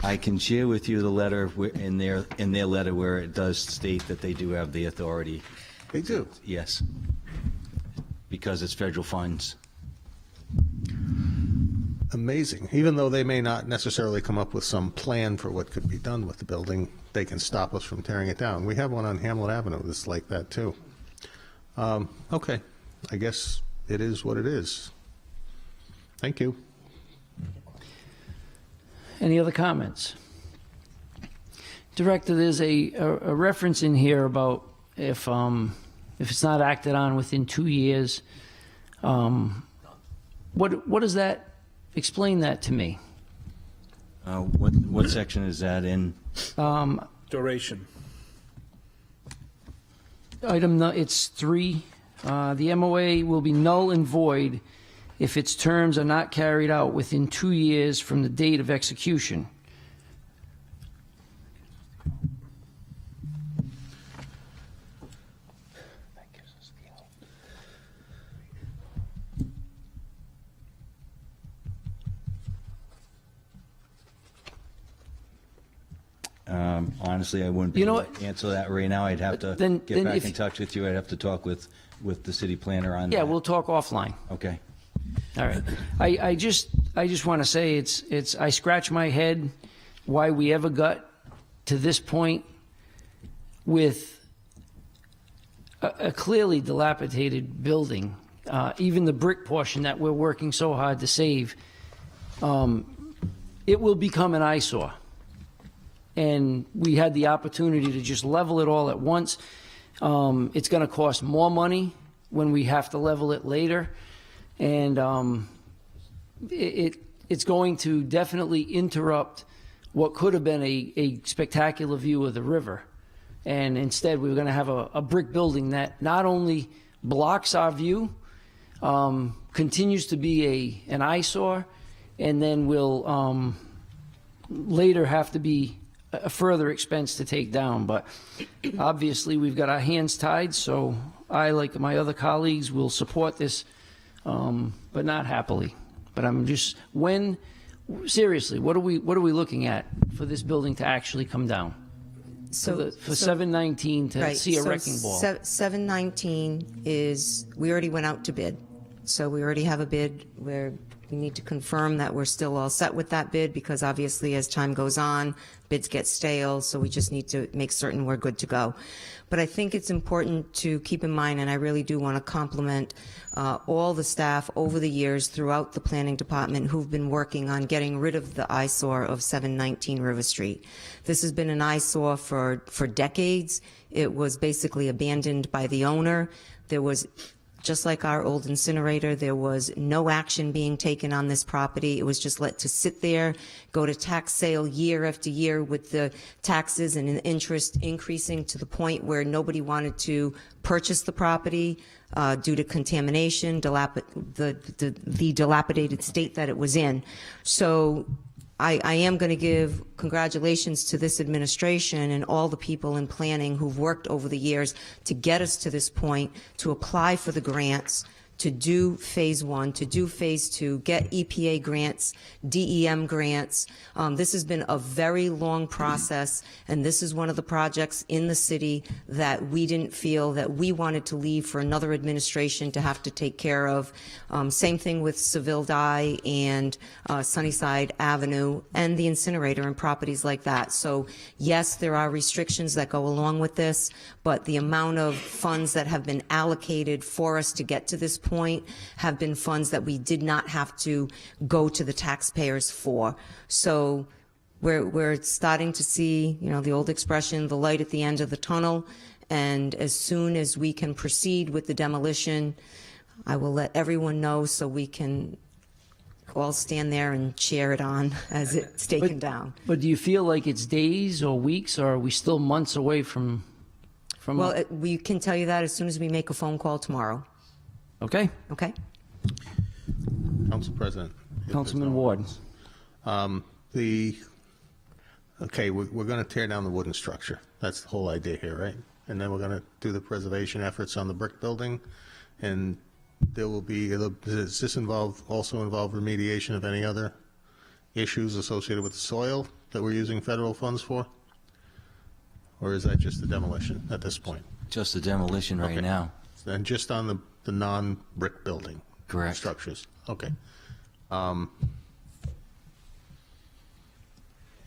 I can share with you the letter in their letter where it does state that they do have the authority. They do. Yes, because it's federal funds. Amazing. Even though they may not necessarily come up with some plan for what could be done with the building, they can stop us from tearing it down. We have one on Hamlet Avenue that's like that, too. Okay, I guess it is what it is. Thank you. Any other comments? Director, there's a reference in here about if it's not acted on within 2 years. What does that? Explain that to me. What section is that in? Duration. It's 3. The MOA will be null and void if its terms are not carried out within 2 years from the date of execution. Honestly, I wouldn't be able to answer that right now. I'd have to get back in touch with you. I'd have to talk with the city planner on that. Yeah, we'll talk offline. Okay. All right. I just want to say I scratch my head why we ever got to this point with a clearly dilapidated building. Even the brick portion that we're working so hard to save, it will become an eyesore. And we had the opportunity to just level it all at once. It's going to cost more money when we have to level it later. And it's going to definitely interrupt what could have been a spectacular view of the river. And instead, we're going to have a brick building that not only blocks our view, continues to be an eyesore, and then will later have to be a further expense to take down. But obviously, we've got our hands tied, so I, like my other colleagues, will support this, but not happily. But I'm just, seriously, what are we looking at for this building to actually come down? For 719 to see a wrecking ball. 719 is, we already went out to bid. So we already have a bid where we need to confirm that we're still all set with that bid, because obviously as time goes on, bids get stale, so we just need to make certain we're good to go. But I think it's important to keep in mind, and I really do want to compliment all the staff over the years throughout the planning department who've been working on getting rid of the eyesore of 719 River Street. This has been an eyesore for decades. It was basically abandoned by the owner. There was, just like our old incinerator, there was no action being taken on this property. It was just let to sit there, go to tax sale year after year, with the taxes and the interest increasing to the point where nobody wanted to purchase the property due to contamination, the dilapidated state that it was in. So I am going to give congratulations to this administration and all the people in planning who've worked over the years to get us to this point, to apply for the grants, to do phase 1, to do phase 2, get EPA grants, DEM grants. This has been a very long process, and this is one of the projects in the city that we didn't feel that we wanted to leave for another administration to have to take care of. Same thing with Seville Dye and Sunnyside Avenue and the incinerator and properties like that. So yes, there are restrictions that go along with this, but the amount of funds that have been allocated for us to get to this point have been funds that we did not have to go to the taxpayers for. So we're starting to see, you know, the old expression, the light at the end of the tunnel. And as soon as we can proceed with the demolition, I will let everyone know so we can all stand there and cheer it on as it's taken down. But do you feel like it's days or weeks, or are we still months away from? Well, we can tell you that as soon as we make a phone call tomorrow. Okay. Okay. Council President. Councilman Ward. Okay, we're going to tear down the wooden structure. That's the whole idea here, right? And then we're going to do the preservation efforts on the brick building, and there will be, does this also involve remediation of any other issues associated with the soil? that we're using federal funds for? Or is that just the demolition at this point? Just the demolition right Okay. now. And just on the non-brick building? Correct. Structures, okay.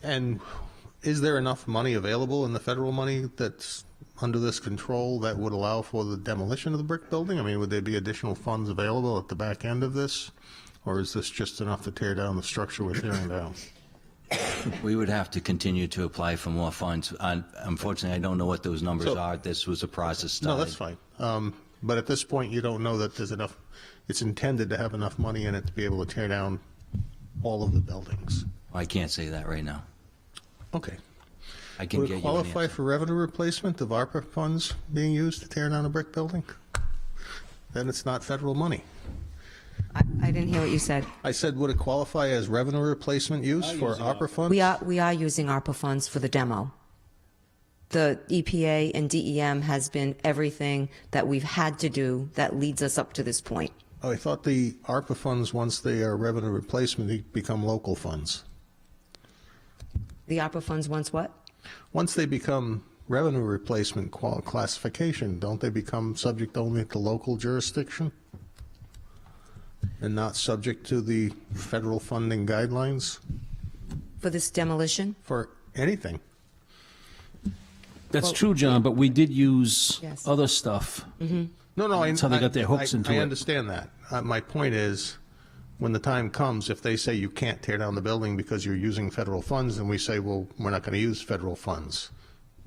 And is there enough money available in the federal money that's under this control that would allow for the demolition of the brick building? I mean, would there be additional funds available at the back end of this? Or is this just enough to tear down the structure we're tearing down? We would have to continue to apply for more funds. Unfortunately, I don't know what those numbers So- are. This was a process started. No, that's fine. But at this point, you don't know that there's enough, it's intended to have enough money in it to be able to tear down all of the buildings. I can't say that right now. Okay. I can Would get it you an qualify answer. for revenue replacement of ARPA funds being used to tear down a brick building? Then it's not federal money. I didn't hear what you said. I said, would it qualify as revenue replacement use for ARPA funds? We are using ARPA funds for the demo. The EPA and DEM has been everything that we've had to do that leads us up to this point. Oh, I thought the ARPA funds, once they are revenue replacement, they become local funds. The ARPA funds once what? Once they become revenue replacement classification, don't they become subject only to local jurisdiction? And not subject to the federal funding guidelines For this demolition? for anything? That's true, John, but we did use Yes. other stuff. No, That's how they got their hooks into I it. understand that. My point is, when the time comes, if they say you can't tear down the building because you're using federal funds, and we say, well, we're not going to use federal funds,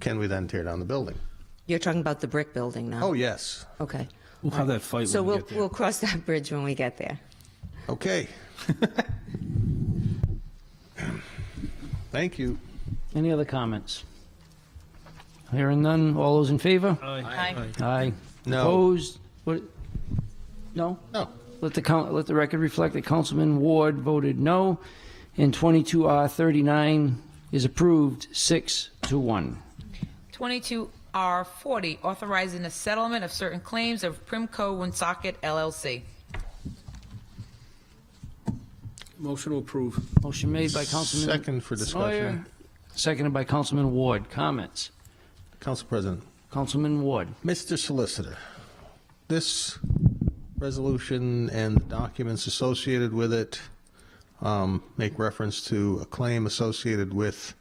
can we then tear down the building? You're talking about the brick building now? Oh, yes. Okay. We'll have that fight So when we we'll, get there. we'll cross that bridge when we get there. Okay. Thank you. Any other comments? Hearing none, all those in favor? Aye. Aye. No. Opposed? What? No? No. Let the record reflect that Councilman Ward voted no, and 22R39 is approved 6-1. 22R40, authorizing the settlement of certain claims of Primco Woonsocket LLC. Motion to approve. Motion made by Councilman Second for discussion. Sawyer, seconded by Councilman Ward. Comments? Council President. Councilman Ward. Mr. Solicitor, this resolution and the documents associated with it make reference to a claim associated with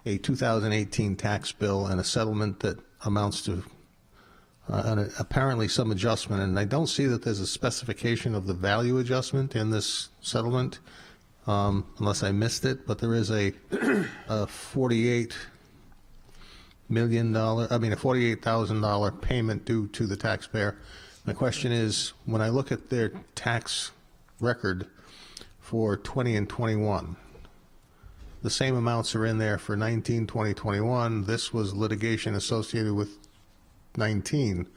a 2018 tax bill and a settlement that amounts to apparently some adjustment. And I don't see that there's a specification of the value adjustment in this settlement, unless I missed it, but there is a $48,000 payment due to the taxpayer. My question is, when I look at their tax record for 20 and 21, the same amounts are in there for 19, 20, 21. This was litigation associated with 19.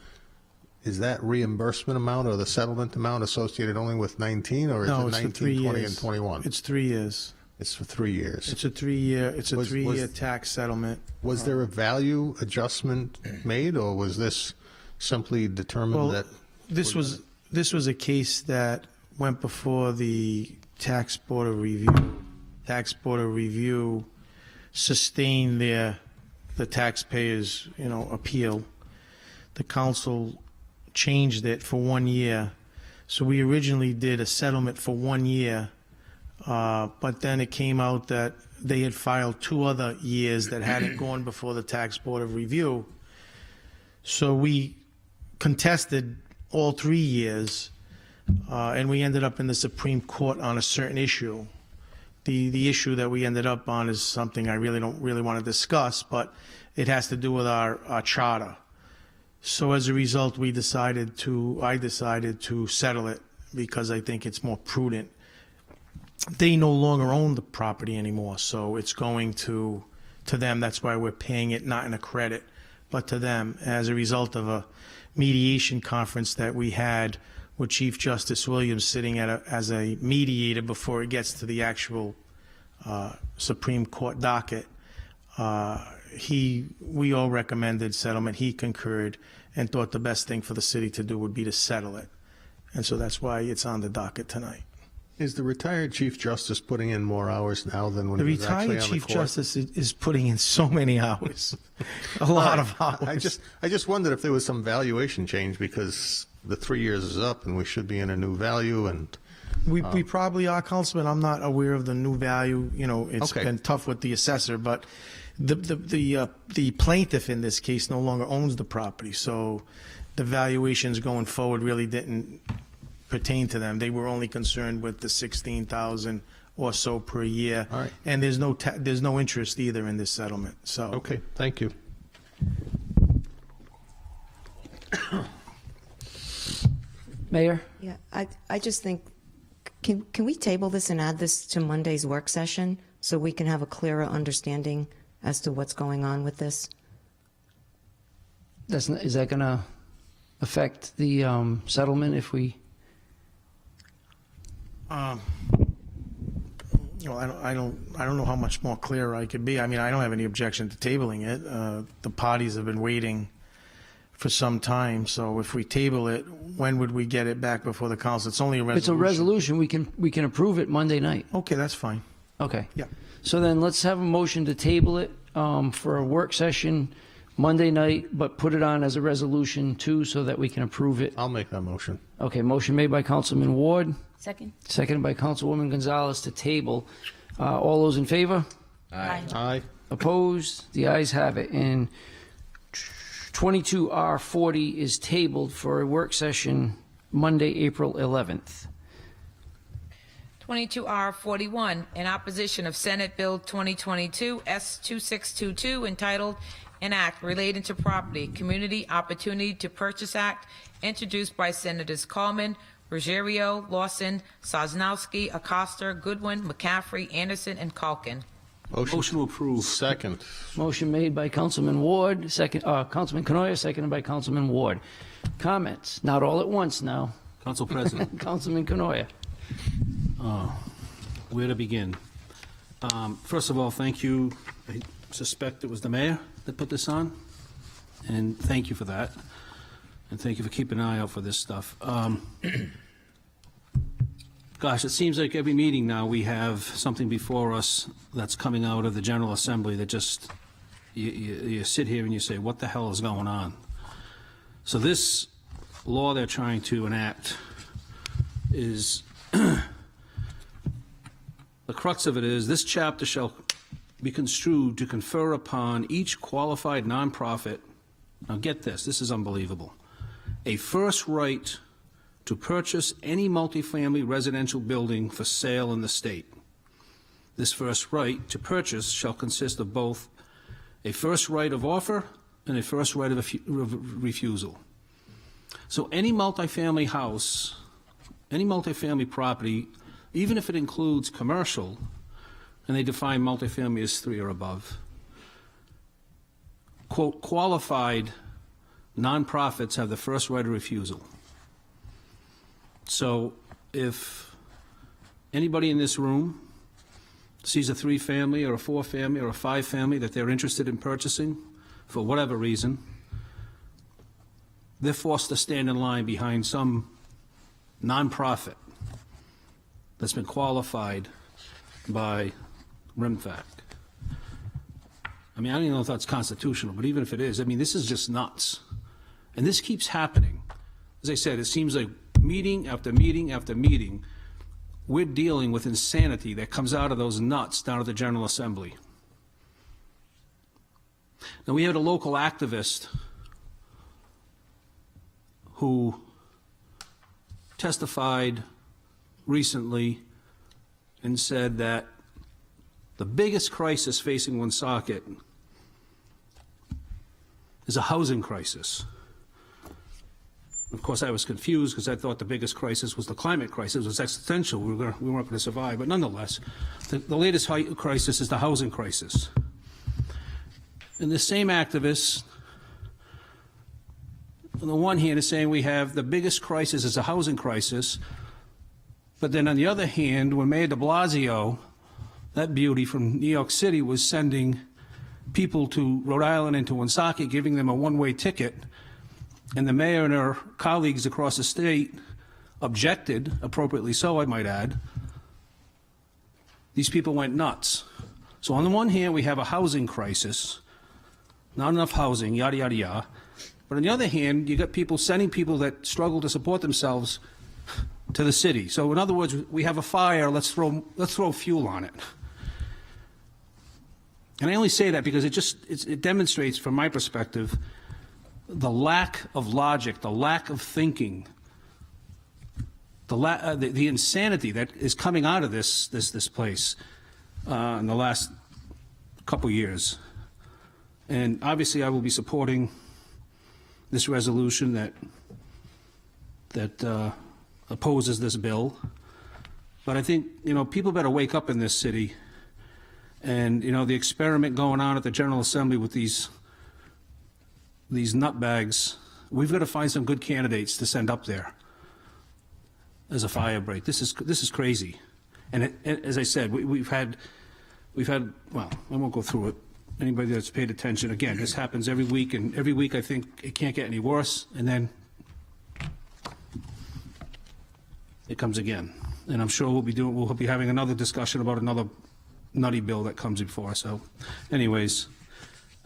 Is that reimbursement amount or the settlement amount associated only with 19, or is No, it it's for 19, 3 20, years. and 21? It's 3 years. It's for 3 years. It's a 3-year, Was- three-year tax settlement. Was there a value adjustment made, or was this simply determined Well, that? this was a case that went before the Tax Board of Review. Tax Board of Review sustained the taxpayers', appeal. The council changed it for 1 year. So we originally did a settlement for 1 year, but then it came out that they had filed 2 other years that hadn't gone before the Tax Board of Review. So we contested all 3 years, and we ended up in the Supreme Court on a certain issue. The issue that we ended up on is something I really don't want to discuss, but it has to do with our charter. So as a result, I decided to settle it because I think it's more prudent. They no longer own the property anymore, so it's going to them. That's why we're paying it not in a credit, but to them as a result of a mediation conference that we had with Chief Justice Williams sitting as a mediator before it gets to the actual Supreme Court docket. We all recommended settlement. He concurred and thought the best thing for the city to do would be to settle it. And so that's why it's on the docket tonight. Is the retired Chief Justice putting in more hours now than when The he was actually retired on the Chief court? Justice is putting in so many hours, a lot of hours. I just wondered if there was some valuation change because the 3 years is up and we should be in a new value and. We probably are, Councilman. I'm not aware of the new value. You know, it's Okay. been tough with the assessor, but the plaintiff in this case no longer owns the property, so the valuations going forward really didn't pertain to them. They were only concerned with the 16,000 or so per year. All right. And there's no interest either in this settlement. So Okay, thank you. Mayor? Yeah, I just think, can we table this and add this to Monday's work session so we can have a clearer understanding as to what's going on with this? Is that going to affect the settlement if we? You know, I don't know how much more clear I could be. I mean, I don't have any objection to tabling it. The parties have been waiting for some time, so if we table it, when would we get it back before the council? It's only a resolution. It's a resolution. We can approve it Monday night. Okay, that's fine. Okay. Yeah. So then let's have a motion to table it for a work session Monday night, but put it on as a resolution too, so that we can approve it. I'll make that motion. Okay, motion made by Councilman Ward, Second? seconded by Councilwoman Gonzalez to table. All those in favor? Aye. Opposed? The ayes have it. And 22R40 is tabled for a work session Monday, April 11th. 22R41, in opposition of Senate Bill 2022 S2622, entitled An Act Relating to Property Community Opportunity to Purchase Act, introduced by Senators Coleman, Ruggiero, Lawson, Sosnowski, Acosta, Goodwin, McCaffrey, Anderson, and Culkin. Motion to approve. Second. Motion made by Councilman Ward, Councilman Canoia, seconded by Councilman Ward. Comments? Not all at once now. Council President, Councilman Canoia. where to begin? First of all, thank you. I suspect it was the mayor that put this on, and thank you for that. And thank you for keeping an eye out for this stuff. Gosh, it seems like every meeting now we have something before us that's coming out of the General Assembly that just, you sit here and you say, what the hell is going on? So this law they're trying to enact is, the crux of it is, this chapter shall be construed to confer upon each qualified nonprofit, now get this is unbelievable, a first right to purchase any multifamily residential building for sale in the state. This first right to purchase shall consist of both a first right of offer and a first right of refusal. So any multifamily house, any multifamily property, even if it includes commercial, and they define multifamily as 3 or above, quote, qualified nonprofits have the first right of refusal. So if anybody in this room sees a 3-family or a 4-family or a 5-family that they're interested in purchasing for whatever reason, they're forced to stand in line behind some nonprofit that's been qualified by RIMFAC. I mean, I don't even know if that's constitutional, but even if it is, I mean, this is just nuts. And this keeps happening. As I said, it seems like meeting after meeting after meeting, we're dealing with insanity that comes out of those nuts down at the General Assembly. Now, we had a local activist who testified recently and said that the biggest crisis facing Woonsocket is a housing crisis. Of course, I was confused because I thought the biggest crisis was the climate crisis. It was existential. We weren't going to survive. But nonetheless, the latest crisis is the housing crisis. And the same activists, on the one hand, is saying we have the biggest crisis is a housing crisis. But then on the other hand, when Mayor de Blasio, that beauty from New York City, was sending people to Rhode Island and to Woonsocket, giving them a one-way ticket, and the mayor and her colleagues across the state objected, appropriately so, I might add, these people went nuts. So on the one hand, we have a housing crisis, not enough housing, yada, yada, yada. But on the other hand, you got people sending people that struggle to support themselves to the city. So in other words, we have a fire, let's throw fuel on it. And I only say that because it demonstrates, from my perspective, the lack of logic, the lack of thinking, the insanity that is coming out of this place in the last couple years. And obviously, I will be supporting this resolution that opposes this bill. But I think, people better wake up in this city. And, the experiment going on at the General Assembly with these nutbags, we've got to find some good candidates to send up there as a fire break. This is crazy. And as I said, we've had, well, I won't go through it. Anybody that's paid attention, again, this happens every week, and every week I think it can't get any worse, and then it comes again. And I'm sure we'll be having another discussion about another nutty bill that comes before. So anyways,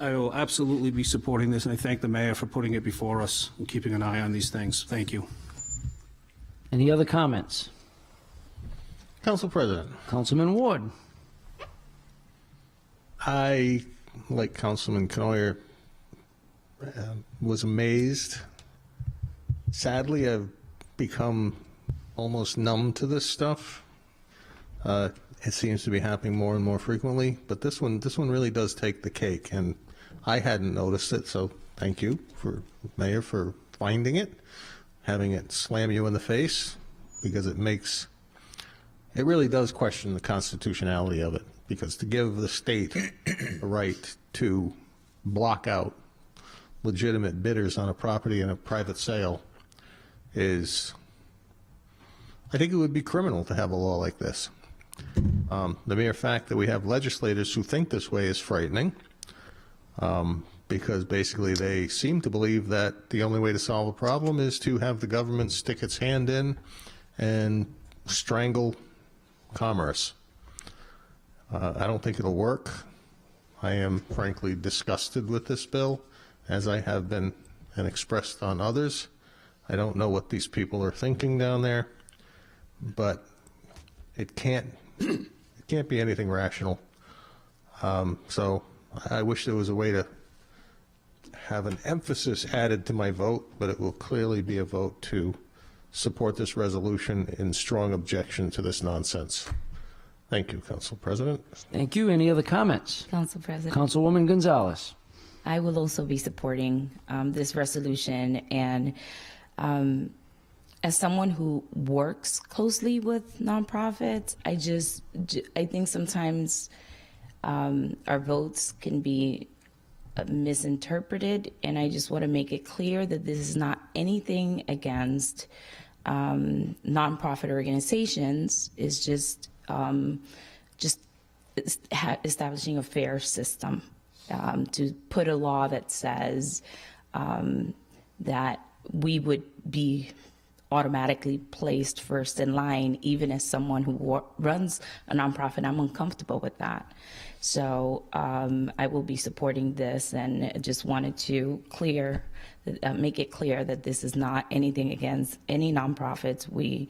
I will absolutely be supporting this, and I thank the mayor for putting it before us and keeping an eye on these things. Thank you. Any other comments? Council President, Councilman Ward. I, like Councilman Knoyer, was amazed. Sadly, I've become almost numb to this stuff. It seems to be happening more and more frequently, but this one really does take the cake, and I hadn't noticed it, so thank you, Mayor, for finding it, having it slam you in the face, because it really does question the constitutionality of it, because to give the state a right to block out legitimate bidders on a property in a private sale is, I think it would be criminal to have a law like this. The mere fact that we have legislators who think this way is frightening, because basically they seem to believe that the only way to solve a problem is to have the government stick its hand in and strangle commerce. I don't think it'll work. I am frankly disgusted with this bill, as I have been and expressed on others. I don't know what these people are thinking down there, but it can't be anything rational. So I wish there was a way to have an emphasis added to my vote, but it will clearly be a vote to support this resolution in strong objection to this nonsense. Thank you, Council President. Thank you. Any other comments? Council President. Councilwoman Gonzalez. I will also be supporting this resolution, and as someone who works closely with nonprofits, I think sometimes our votes can be misinterpreted, and I just want to make it clear that this is not anything against nonprofit organizations. It's just establishing a fair system, to put a law that says that we would be automatically placed first in line, even as someone who runs a nonprofit. I'm uncomfortable with that. So I will be supporting this, and just wanted to make it clear that this is not anything against any nonprofits. We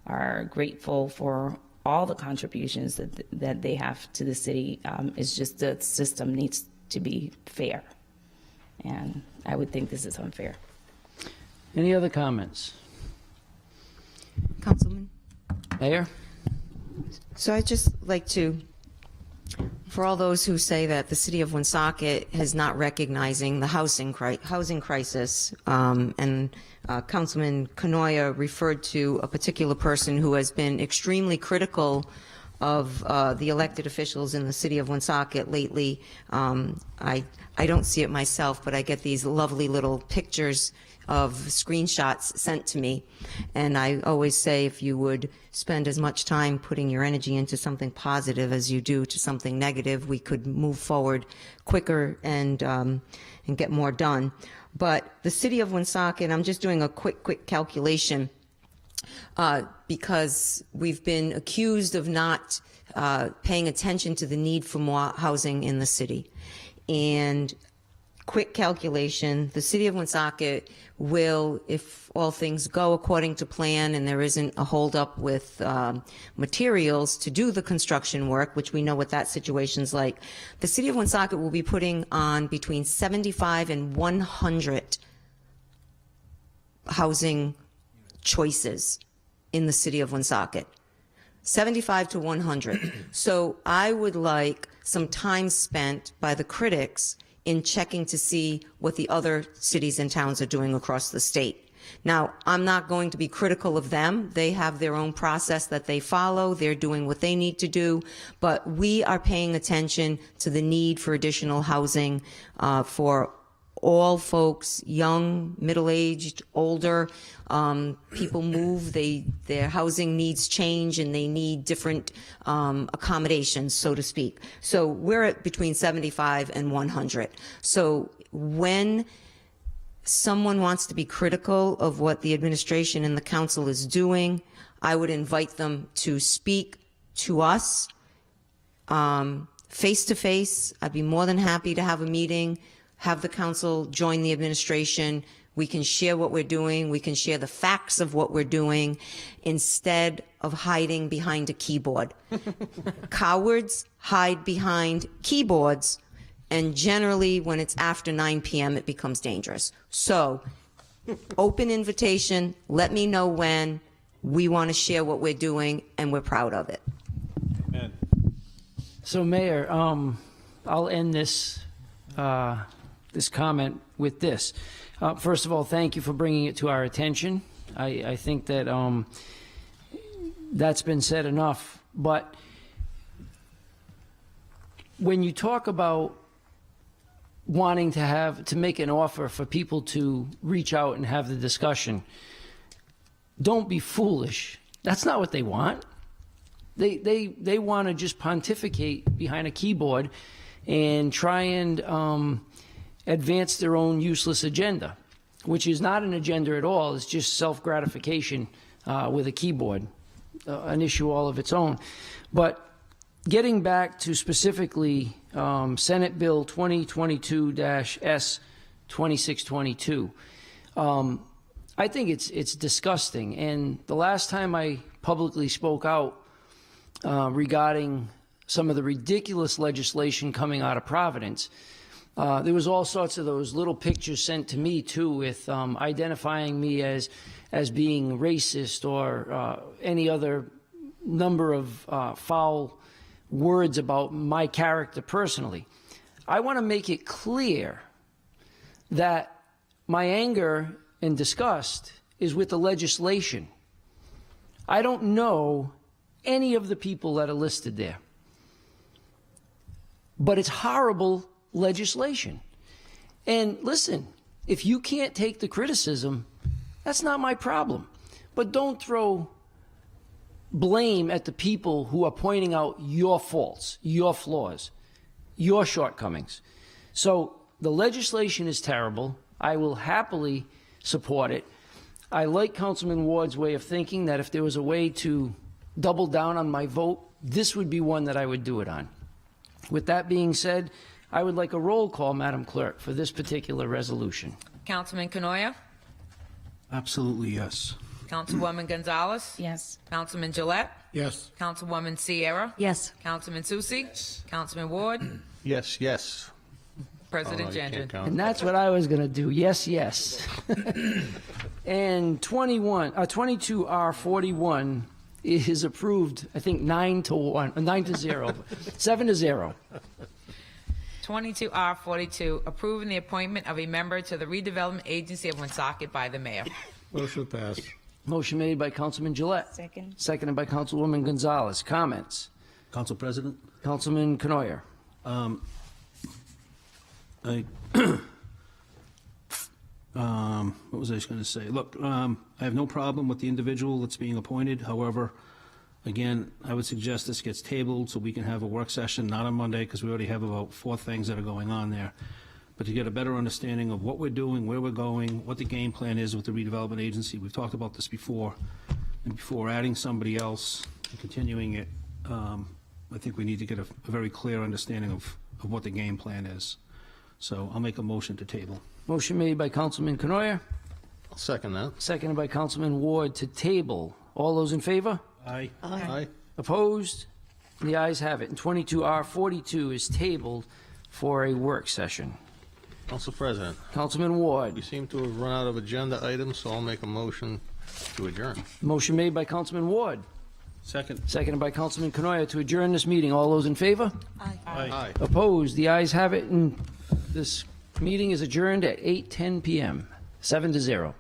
are grateful for all the contributions that they have to the city. It's just the system needs to be fair, and I would think this is unfair. Any other comments? Councilman? Mayor? So I'd just like to, for all those who say that the city of Woonsocket is not recognizing the housing crisis, and Councilman Knoyer referred to a particular person who has been extremely critical of the elected officials in the city of Woonsocket lately. I don't see it myself, but I get these lovely little pictures of screenshots sent to me, and I always say, if you would spend as much time putting your energy into something positive as you do to something negative, we could move forward quicker and get more done. But the city of Woonsocket, I'm just doing a quick calculation, because we've been accused of not paying attention to the need for more housing in the city. And quick calculation, the city of Woonsocket will, if all things go according to plan and there isn't a holdup with materials to do the construction work, which we know what that situation's like, the city of Woonsocket will be putting on between 75 and 100 housing choices in the city of Woonsocket. 75 to 100. So I would like some time spent by the critics in checking to see what the other cities and towns are doing across the state. Now, I'm not going to be critical of them. They have their own process that they follow. They're doing what they need to do. But we are paying attention to the need for additional housing for all folks, young, middle-aged, older. People move, their housing needs change, and they need different accommodations, so to speak. So we're at between 75 and 100. So when someone wants to be critical of what the administration and the council is doing, I would invite them to speak to us face to face. I'd be more than happy to have a meeting, have the council join the administration. We can share what we're doing. We can share the facts of what we're doing instead of hiding behind a keyboard. Cowards hide behind keyboards, and generally when it's after 9 p.m. it becomes dangerous. So, open invitation, let me know when. We want to share what we're doing, and we're proud of it. Amen. So, Mayor, I'll end this this comment with this. First of all, thank you for bringing it to our attention. I think that that's been said enough. But when you talk about wanting to make an offer for people to reach out and have the discussion, don't be foolish. That's not what they want. They want to just pontificate behind a keyboard and try and advance their own useless agenda, which is not an agenda at all. It's just self-gratification with a keyboard, an issue all of its own. But getting back to specifically Senate Bill 2022-S2622, I think it's disgusting. And the last time I publicly spoke out regarding some of the ridiculous legislation coming out of Providence, there was all sorts of those little pictures sent to me too, with identifying me as being racist or any other number of foul words about my character personally. I want to make it clear that my anger and disgust is with the legislation. I don't know any of the people that are listed there, but it's horrible legislation. And listen, if you can't take the criticism, that's not my problem. But don't throw blame at the people who are pointing out your faults, your flaws, your shortcomings. So the legislation is terrible. I will happily support it. I like Councilman Ward's way of thinking that if there was a way to double down on my vote, this would be one that I would do it on. With that being said, I would like a roll call, Madam Clerk, for this particular resolution. Councilman Canoia? Absolutely, yes. Councilwoman Gonzalez? Yes. Councilman Gillette? Yes. Councilwoman Sierra? Yes. Councilman Susi? Councilman Ward? Yes, yes. President Oh, no, you can't Gendron? count. And that's what I was going to do. Yes, yes. And 22R41 is approved, I think 9 to 0, 7 to 0. 22R42, approving the appointment of a member to the redevelopment agency of Woonsocket by the mayor. Motion passed. Motion made by Councilman Gillette. Second. Seconded by Councilwoman Gonzalez. Comments? Council President? Councilman Canoyer. What was I going to say? Look, I have no problem with the individual that's being appointed. However, again, I would suggest this gets tabled so we can have a work session, not on Monday, because we already have about 4 things that are going on there. But to get a better understanding of what we're doing, where we're going, what the game plan is with the redevelopment agency. We've talked about this before, and before adding somebody else and continuing it, I think we need to get a very clear understanding of what the game plan is. So I'll make a motion to table. Motion made by Councilman Canoyer, I'll second that. seconded by Councilman Ward to table. All those in favor? Aye. Aye. Opposed? The ayes have it. And 22R42 is tabled for a work session. Council President, Councilman we Ward. seem to have run out of agenda items, so I'll make a motion to adjourn. Motion made by Councilman Ward, Second. seconded by Councilman Canoyer to adjourn this meeting. All those in favor? Aye. Opposed? The ayes have it, and this meeting is adjourned at 8:10 PM, 7-0.